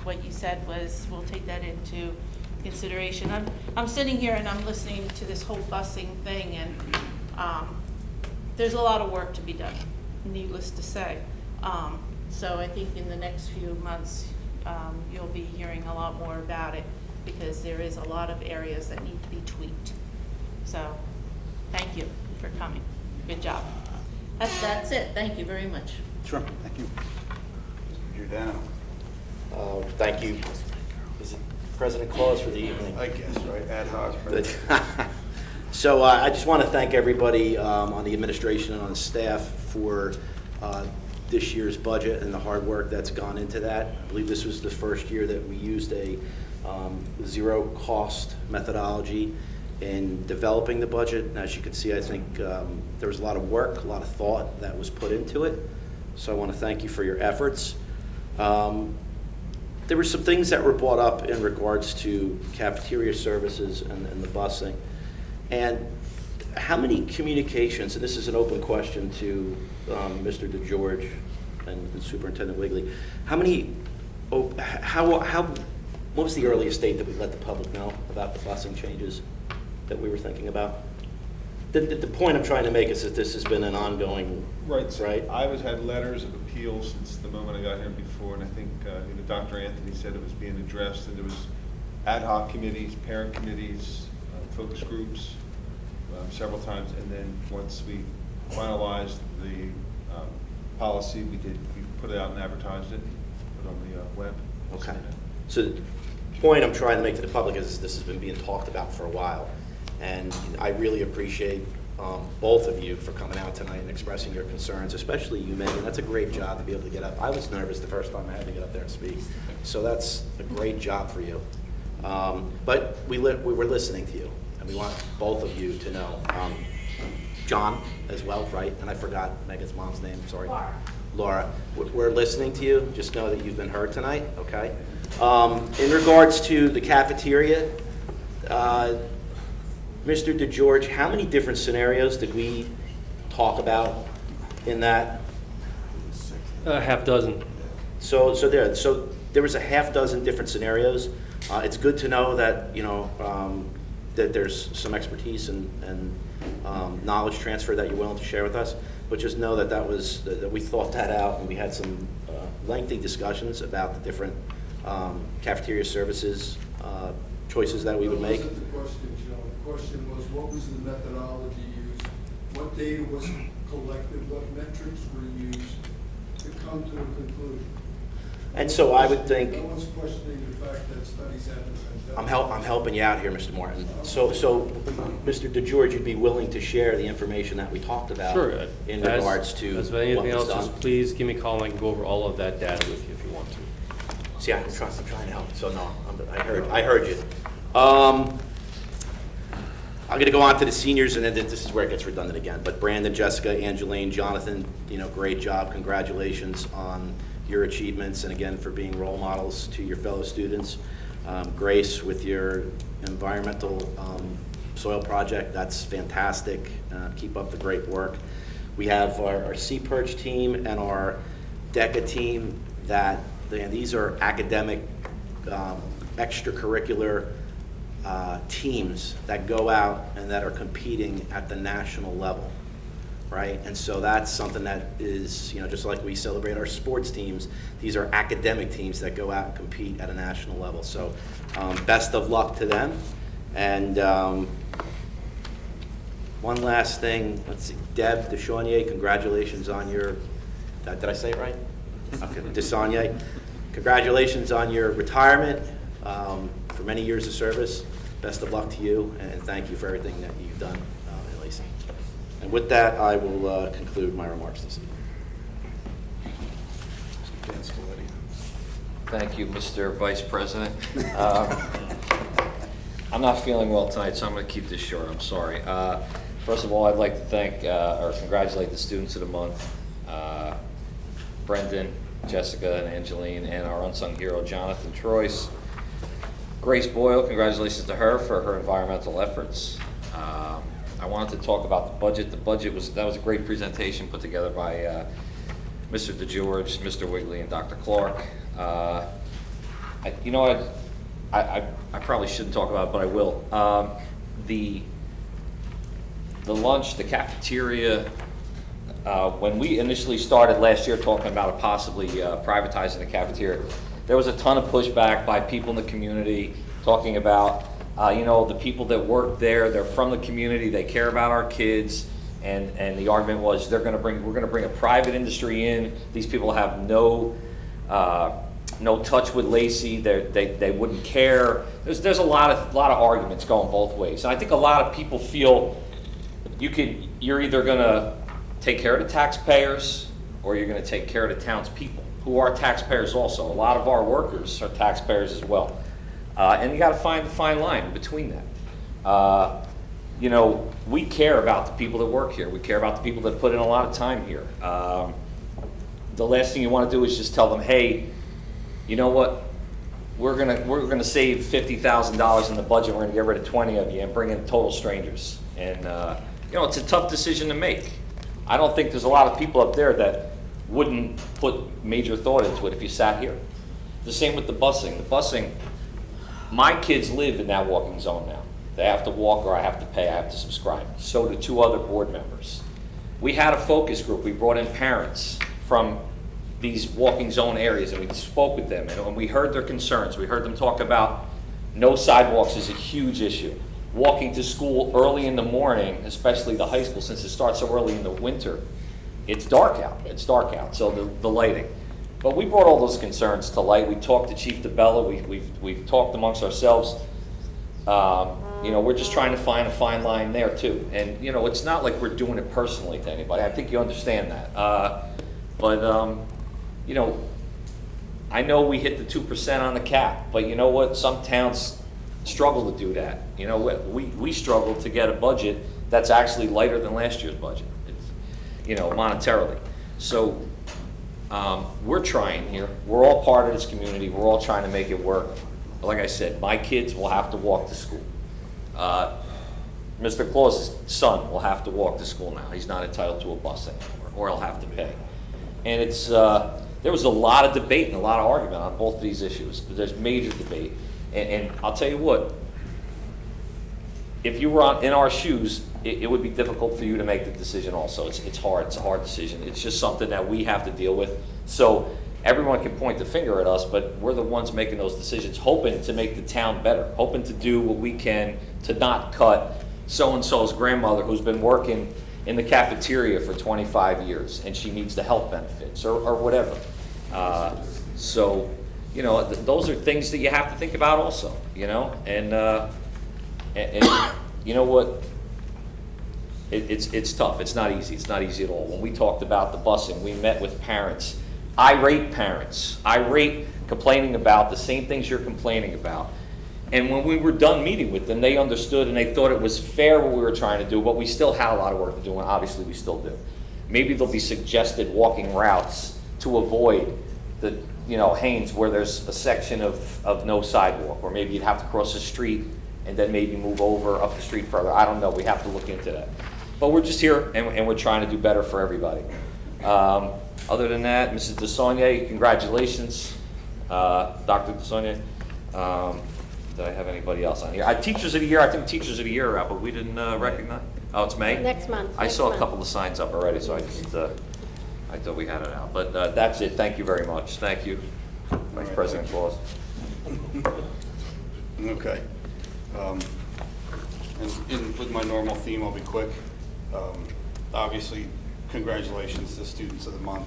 S9: what you said was, we'll take that into consideration. I'm sitting here and I'm listening to this whole busing thing, and there's a lot of work to be done, needless to say. So I think in the next few months, you'll be hearing a lot more about it, because there is a lot of areas that need to be tweaked. So thank you for coming. Good job. That's it. Thank you very much.
S6: Sure, thank you.
S1: Giordano.
S4: Thank you. Is it President Claus for the evening?
S1: I guess, right, ad hoc. Right?
S4: So I just want to thank everybody on the administration and on the staff for this year's budget and the hard work that's gone into that. I believe this was the first year that we used a zero-cost methodology in developing the budget. And as you can see, I think there was a lot of work, a lot of thought that was put into it. So I want to thank you for your efforts. There were some things that were brought up in regards to cafeteria services and the busing. And how many communications, and this is an open question to Mr. DeGeorge and Superintendent Wigley, what was the earliest date that we let the public know about the busing changes that we were thinking about? The point I'm trying to make is that this has been an ongoing,
S16: Right.
S4: right?
S16: I had letters of appeal since the moment I got here before, and I think Dr. Anthony said it was being addressed, and there was ad hoc committees, parent committees, focus groups, several times, and then once we finalized the policy, we put it out and advertised it, put it on the web.
S4: Okay. So the point I'm trying to make to the public is this has been being talked about for a while. And I really appreciate both of you for coming out tonight and expressing your concerns, especially you, Megan. That's a great job to be able to get up. I was nervous the first time I had to get up there and speak. So that's a great job for you. But we were listening to you, and we want both of you to know. John as well, right? And I forgot Megan's mom's name, sorry. Laura. We're listening to you. Just know that you've been heard tonight, okay? In regards to the cafeteria, Mr. DeGeorge, how many different scenarios did we talk about in that?
S5: A half dozen.
S4: So there was a half dozen different scenarios. It's good to know that that there's some expertise and knowledge transfer that you're willing to share with us. But just know that we thought that out, and we had some lengthy discussions about the different cafeteria services choices that we would make.
S21: That wasn't the question, Joe. The question was, what was the methodology used? What data was collected? What metrics were used to come to a conclusion?
S4: And so I would think,
S21: no one's questioning the fact that studies haven't been done.
S4: I'm helping you out here, Mr. Martin. So Mr. DeGeorge, you'd be willing to share the information that we talked about
S5: Sure.
S4: in regards to
S5: as
S4: what
S5: anything
S4: was
S5: else,
S4: done?
S5: just please give me a call and I can go over all of that data with you if you want to.
S4: See, I'm trying to help. So no, I heard you. I'm going to go on to the seniors, and then this is where it gets redundant again. But Brandon, Jessica, Angeline, Jonathan, great job. Congratulations on your achievements, and again for being role models to your fellow students. Grace, with your environmental soil project, that's fantastic. Keep up the great work. We have our Sea Perch team and our DECA team that these are academic, extracurricular teams that go out and that are competing at the national level, right? And so that's something that is, just like we celebrate our sports teams, these are academic teams that go out and compete at a national level. So best of luck to them. And one last thing, let's see, Deb Desaunier, congratulations on your, did I say it right? Okay, Desaunier, congratulations on your retirement for many years of service. Best of luck to you, and thank you for everything that you've done in Lacey. And with that, I will conclude my remarks this evening.
S12: Thank you, Mr. Vice President. I'm not feeling well tonight, so I'm going to keep this short. I'm sorry. First of all, I'd like to thank or congratulate the students of the month, Brendan, Jessica, and Angeline, and our unsung hero, Jonathan Troyce. Grace Boyle, congratulations to her for her environmental efforts. I wanted to talk about the budget. The budget that was a great presentation put together by Mr. DeGeorge, Mr. Wigley, and Dr. Clark. I probably shouldn't talk about it, but I will. The lunch, the cafeteria, when we initially started last year talking about possibly privatizing the cafeteria, there was a ton of pushback by people in the community talking about, the people that work there, they're from the community, they care about our kids, And the argument was we're going to bring a private industry in. These people have no touch with Lacey. They wouldn't care. There's a lot of arguments going both ways. And I think a lot of people feel you're either going to take care of the taxpayers or you're going to take care of the townspeople, who are taxpayers also. A lot of our workers are taxpayers as well. And you got to find the fine line between that. You know, we care about the people that work here. We care about the people that put in a lot of time here. The last thing you want to do is just tell them, hey, you know what? We're gonna save $50,000 in the budget. We're gonna get rid of 20 of you and bring in total strangers. And you know, it's a tough decision to make. I don't think there's a lot of people up there that wouldn't put major thought into it if you sat here. The same with the busing. The busing, my kids live in that walking zone now. They have to walk or I have to pay, I have to subscribe. So do 2 other board members. We had a focus group. We brought in parents from these walking zone areas and we spoke with them and we heard their concerns. We heard them talk about no sidewalks is a huge issue. Walking to school early in the morning, especially the high school, since it starts so early in the winter, it's dark out. It's dark out, so the lighting. But we brought all those concerns to light. We talked to Chief DeBella. We've talked amongst ourselves. You know, we're just trying to find a fine line there too. And you know, it's not like we're doing it personally to anybody. I think you understand that. You know, I know we hit the 2% on the cap, but you know what? Some towns struggle to do that. You know, we struggle to get a budget that's actually lighter than last year's budget. It's, you know, monetarily. So we're trying here. We're all part of this community. We're all trying to make it work. But like I said, my kids will have to walk to school. Mr. Claus's son will have to walk to school now. He's not entitled to a bus anymore, or he'll have to pay. And it's there was a lot of debate and a lot of argument on both of these issues. But there's major debate, and I'll tell you what. If you were in our shoes, it would be difficult for you to make the decision. Also, it's hard. It's a hard decision. It's just something that we have to deal with. So everyone can point the finger at us, but we're the ones making those decisions, hoping to make the town better, hoping to do what we can to not cut so-and-so's grandmother who's been working in the cafeteria for 25 years and she needs the health benefits or whatever. So, you know, those are things that you have to think about also, you know, and you know what? It's tough. It's not easy. It's not easy at all. When we talked about the busing, we met with parents, irate parents, complaining about the same things you're complaining about. And when we were done meeting with them, they understood and they thought it was fair what we were trying to do, but we still had a lot of work to do, and obviously we still do. Maybe there'll be suggested walking routes to avoid the, you know, Haynes, where there's a section of no sidewalk, or maybe you'd have to cross the street and then maybe move over up the street further. I don't know. We have to look into that. But we're just here, and we're trying to do better for everybody. Other than that, Mrs. DeSaulnier, congratulations. Dr. DeSaulnier. Did I have anybody else on here? Teachers of the Year, I think Teachers of the Year are out, but we didn't recognize. Oh, it's May?
S7: Next month.
S12: I saw a couple of signs up already, so I thought we had it out. But that's it. Thank you very much. Thank you, Vice President Claus.
S1: Okay. And with my normal theme, I'll be quick. Obviously, congratulations to Students of the Month.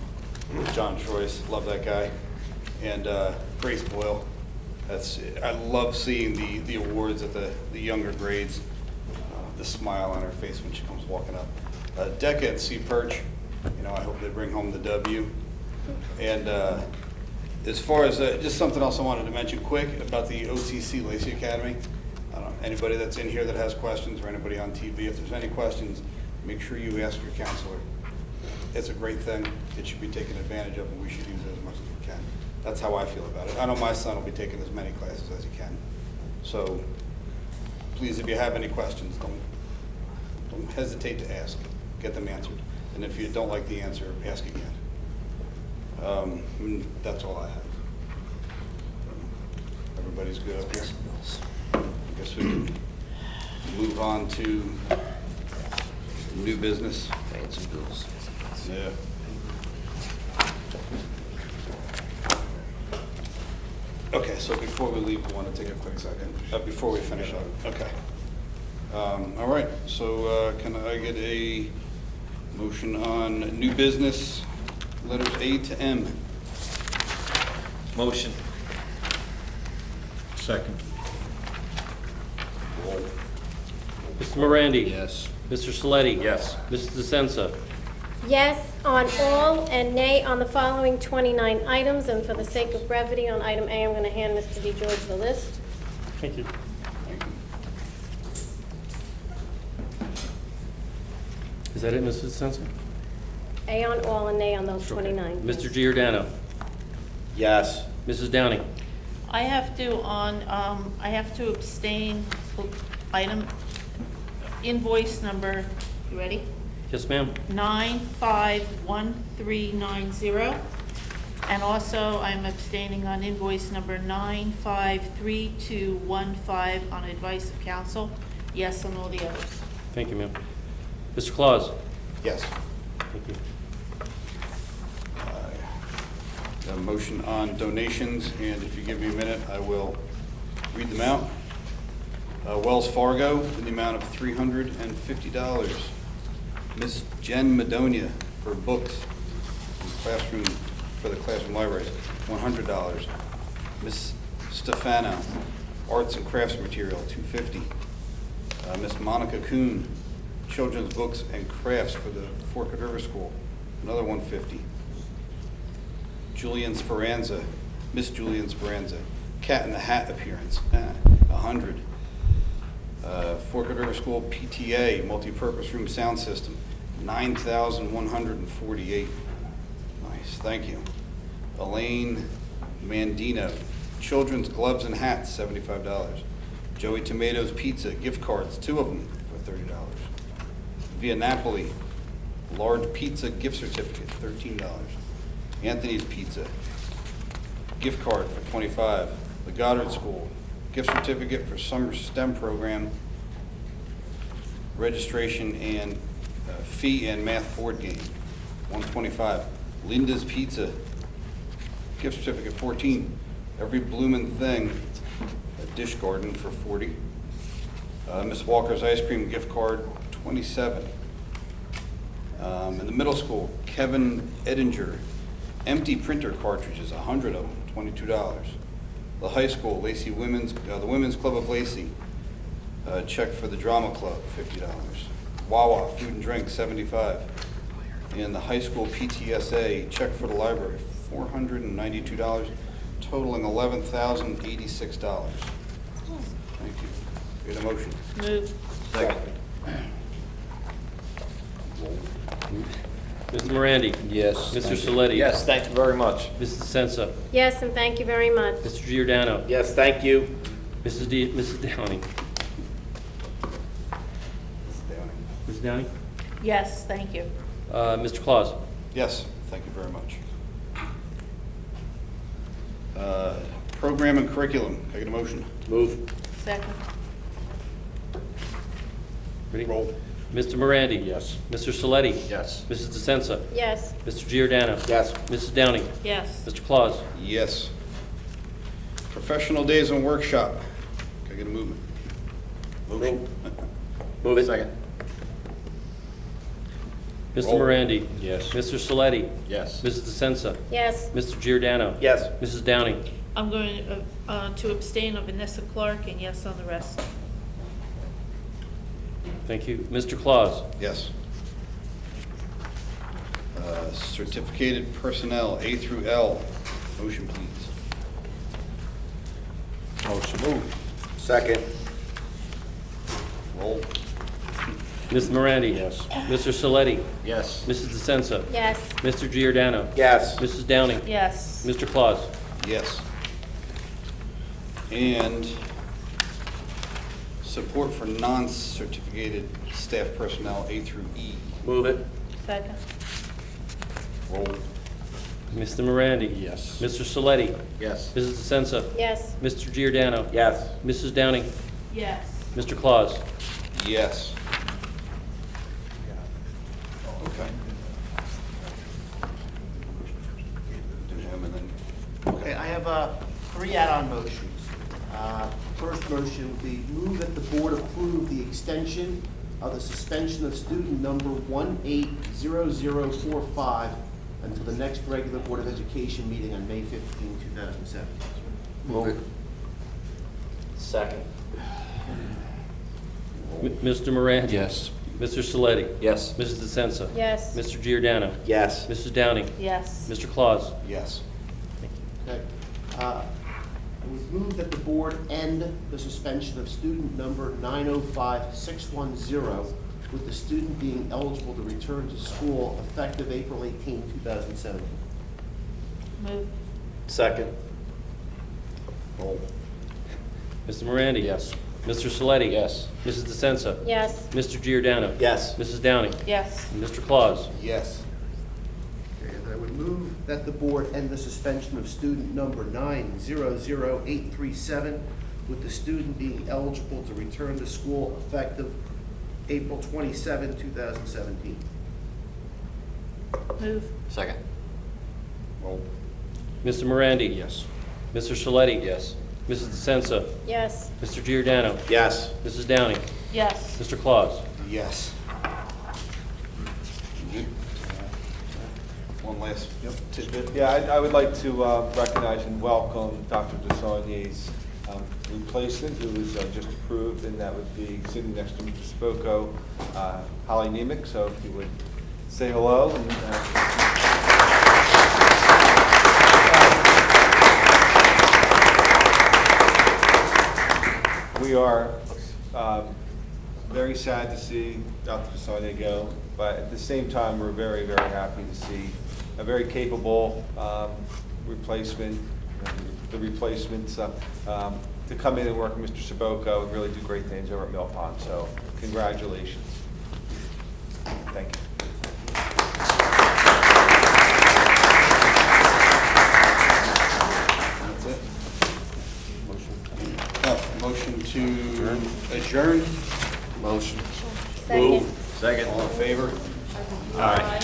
S1: John Troyes, love that guy. And Grace Boyle. I love seeing the awards at the younger grades. The smile on her face when she comes walking up. Decca and C. Perch, you know, I hope they bring home the W. And as far as just something else I wanted to mention quick about the OCC Lacey Academy. Anybody that's in here that has questions, or anybody on TV, if there's any questions, make sure you ask your counselor. It's a great thing. It should be taken advantage of, and we should use it as much as we can. That's how I feel about it. I know my son will be taking as many classes as he can. So please, if you have any questions, don't hesitate to ask. Get them answered. And if you don't like the answer, ask again. That's all I have. Everybody's good up here? I guess we can move on to new business.
S12: Paying some bills.
S1: Yeah. Okay, so before we leave, we want to take a quick second, before we finish up. Okay. All right, so can I get a Motion on new business, letters A to M.
S12: Motion.
S6: Second.
S5: Mr. Morandi?
S6: Yes.
S5: Mr. Saletti?
S12: Yes.
S5: Mrs. DeSenza?
S7: Yes on all and nay on the following 29 items, and for the sake of brevity on item A, I'm going to hand Mr. DeGeorge the list.
S5: Thank you. Is that it, Mrs. DeSenza?
S7: A on all and nay on those 29.
S5: Mr. Giordano?
S4: Yes.
S5: Mrs. Downing?
S9: I have to abstain item, invoice number, you ready?
S5: Yes, ma'am.
S9: 951390. And also, I'm abstaining on invoice number 953215 on advice of counsel. Yes on all the others.
S5: Thank you, ma'am. Mr. Claus?
S1: Yes.
S5: Thank you.
S1: A motion on donations, and if you give me a minute, I will read them out. Wells Fargo, in the amount of $350. Miss Jen Madonia for books for the classroom libraries, $100. Miss Stefano, arts and crafts material, $250. Miss Monica Kuhn, children's books and crafts for the Forked River School, another $150. Julian Speranza, Miss Julian Speranza, Cat in the Hat appearance, $100. Forked River School PTA, multi-purpose room sound system, $9,148. Nice, thank you. Elaine Mandino, children's gloves and hats, $75. Joey Tomatoes Pizza, gift cards, 2 of them for $30. Via Napoli, large pizza gift certificate, $13. Anthony's Pizza, gift card for $25. The Goddard School, gift certificate for summer STEM program, registration and fee and math board game, $125. Linda's Pizza, gift certificate, $14. Every Bloomin' Thing, a dish garden for $40. Miss Walker's Ice Cream gift card, $27. In the middle school, Kevin Edinger, empty printer cartridges, 100 of them, $22. The high school, the Women's Club of Lacey, check for the drama club, $50. Wawa Food and Drink, $75. And the high school PTSA, check for the library, $492, totaling $11,086. Thank you. Get a motion.
S9: Move.
S1: Second.
S5: Mr. Morandi?
S6: Yes.
S5: Mr.
S6: Thank you.
S5: Saletti?
S12: Yes, thank you very much.
S5: Mrs. DeSenza?
S7: Yes, and thank you very much.
S5: Mr. Giordano?
S4: Yes, thank you.
S5: Mrs. Downing? Mrs. Downing?
S9: Yes, thank you.
S5: Mr. Claus?
S1: Yes, thank you very much. Program and curriculum, can I get a motion?
S5: Move.
S9: Second.
S5: Ready? Roll. Mr. Morandi?
S6: Yes.
S5: Mr. Saletti?
S6: Yes.
S5: Mrs. DeSenza?
S7: Yes.
S5: Mr. Giordano?
S4: Yes.
S5: Mrs. Downing?
S9: Yes.
S5: Mr. Claus?
S1: Yes. Professional days and workshop, can I get a movement? Motion.
S4: Move it.
S12: Second.
S5: Mr.
S1: Roll.
S5: Morandi?
S6: Yes.
S5: Mr. Saletti?
S6: Yes.
S5: Mrs. DeSenza?
S7: Yes.
S5: Mr. Giordano?
S4: Yes.
S5: Mrs. Downing?
S9: I'm going to abstain on Vanessa Clark and yes on the rest.
S5: Thank you. Mr. Claus?
S1: Yes. Certificated personnel, A through L, motion please.
S6: Motion. Move.
S4: Second.
S1: Roll.
S5: Ms. Morandi?
S6: Yes.
S5: Mr. Saletti?
S6: Yes.
S5: Mrs. DeSenza?
S7: Yes.
S5: Mr. Giordano?
S4: Yes.
S5: Mrs. Downing?
S9: Yes.
S5: Mr. Claus?
S1: Yes. And support for non-certificated staff personnel, A through E.
S4: Move it.
S9: Second.
S1: Roll.
S5: Mr. Morandi?
S6: Yes.
S5: Mr. Saletti?
S6: Yes.
S5: Mrs. DeSenza?
S7: Yes.
S5: Mr. Giordano?
S4: Yes.
S5: Mrs. Downing?
S9: Yes.
S5: Mr. Claus?
S1: Yes. Okay. Do him and then,
S11: Okay, I have 3 add-on motions. First motion would be move that the board approve the extension
S13: of the suspension of student number 180045 until the next regular Board of Education meeting on May 15, 2017.
S12: Move it.
S4: Second.
S5: Mr. Moran?
S8: Yes.
S5: Mr. Saletti?
S12: Yes.
S5: Mrs. DeSenza?
S7: Yes.
S5: Mr. Giordano?
S4: Yes.
S5: Mrs. Downing?
S9: Yes.
S5: Mr. Claus?
S13: Yes. Okay. I would move that the board end the suspension of student number 905610 with the student being eligible to return to school effective April 18, 2017.
S9: Move.
S4: Second. Roll.
S5: Mr. Morandi?
S8: Yes.
S5: Mr. Saletti?
S12: Yes.
S5: Mrs. DeSenza?
S7: Yes.
S5: Mr. Giordano?
S4: Yes.
S5: Mrs. Downing?
S9: Yes.
S5: And Mr. Claus?
S13: Yes. Okay, and I would move that the board end the suspension of student number 900837 with the student being eligible to return to school effective April 27, 2017.
S9: Move.
S12: Second.
S5: Roll. Mr. Morandi?
S8: Yes.
S5: Mr. Saletti?
S12: Yes.
S5: Mrs. DeSenza?
S7: Yes.
S5: Mr. Giordano?
S4: Yes.
S5: Mrs. Downing?
S9: Yes.
S5: Mr. Claus?
S13: Yes.
S1: One last tidbit.
S2: Yeah, I would like to recognize and welcome Dr. DeSaulnier's replacement, who was just approved, and that would be sitting next to Mr. Spoko, Holly Nemec. So if you would say hello. And, we are very sad to see Dr. DeSaulnier go, but at the same time, we're very, very happy to see a very capable replacement, the replacements, to come in and work with Mr. Saboko and really do great things over at Mill Pond. So congratulations. Thank you.
S1: That's it. Motion to adjourn.
S4: Motion.
S7: Second.
S12: Second.
S1: All in favor?
S12: Aye.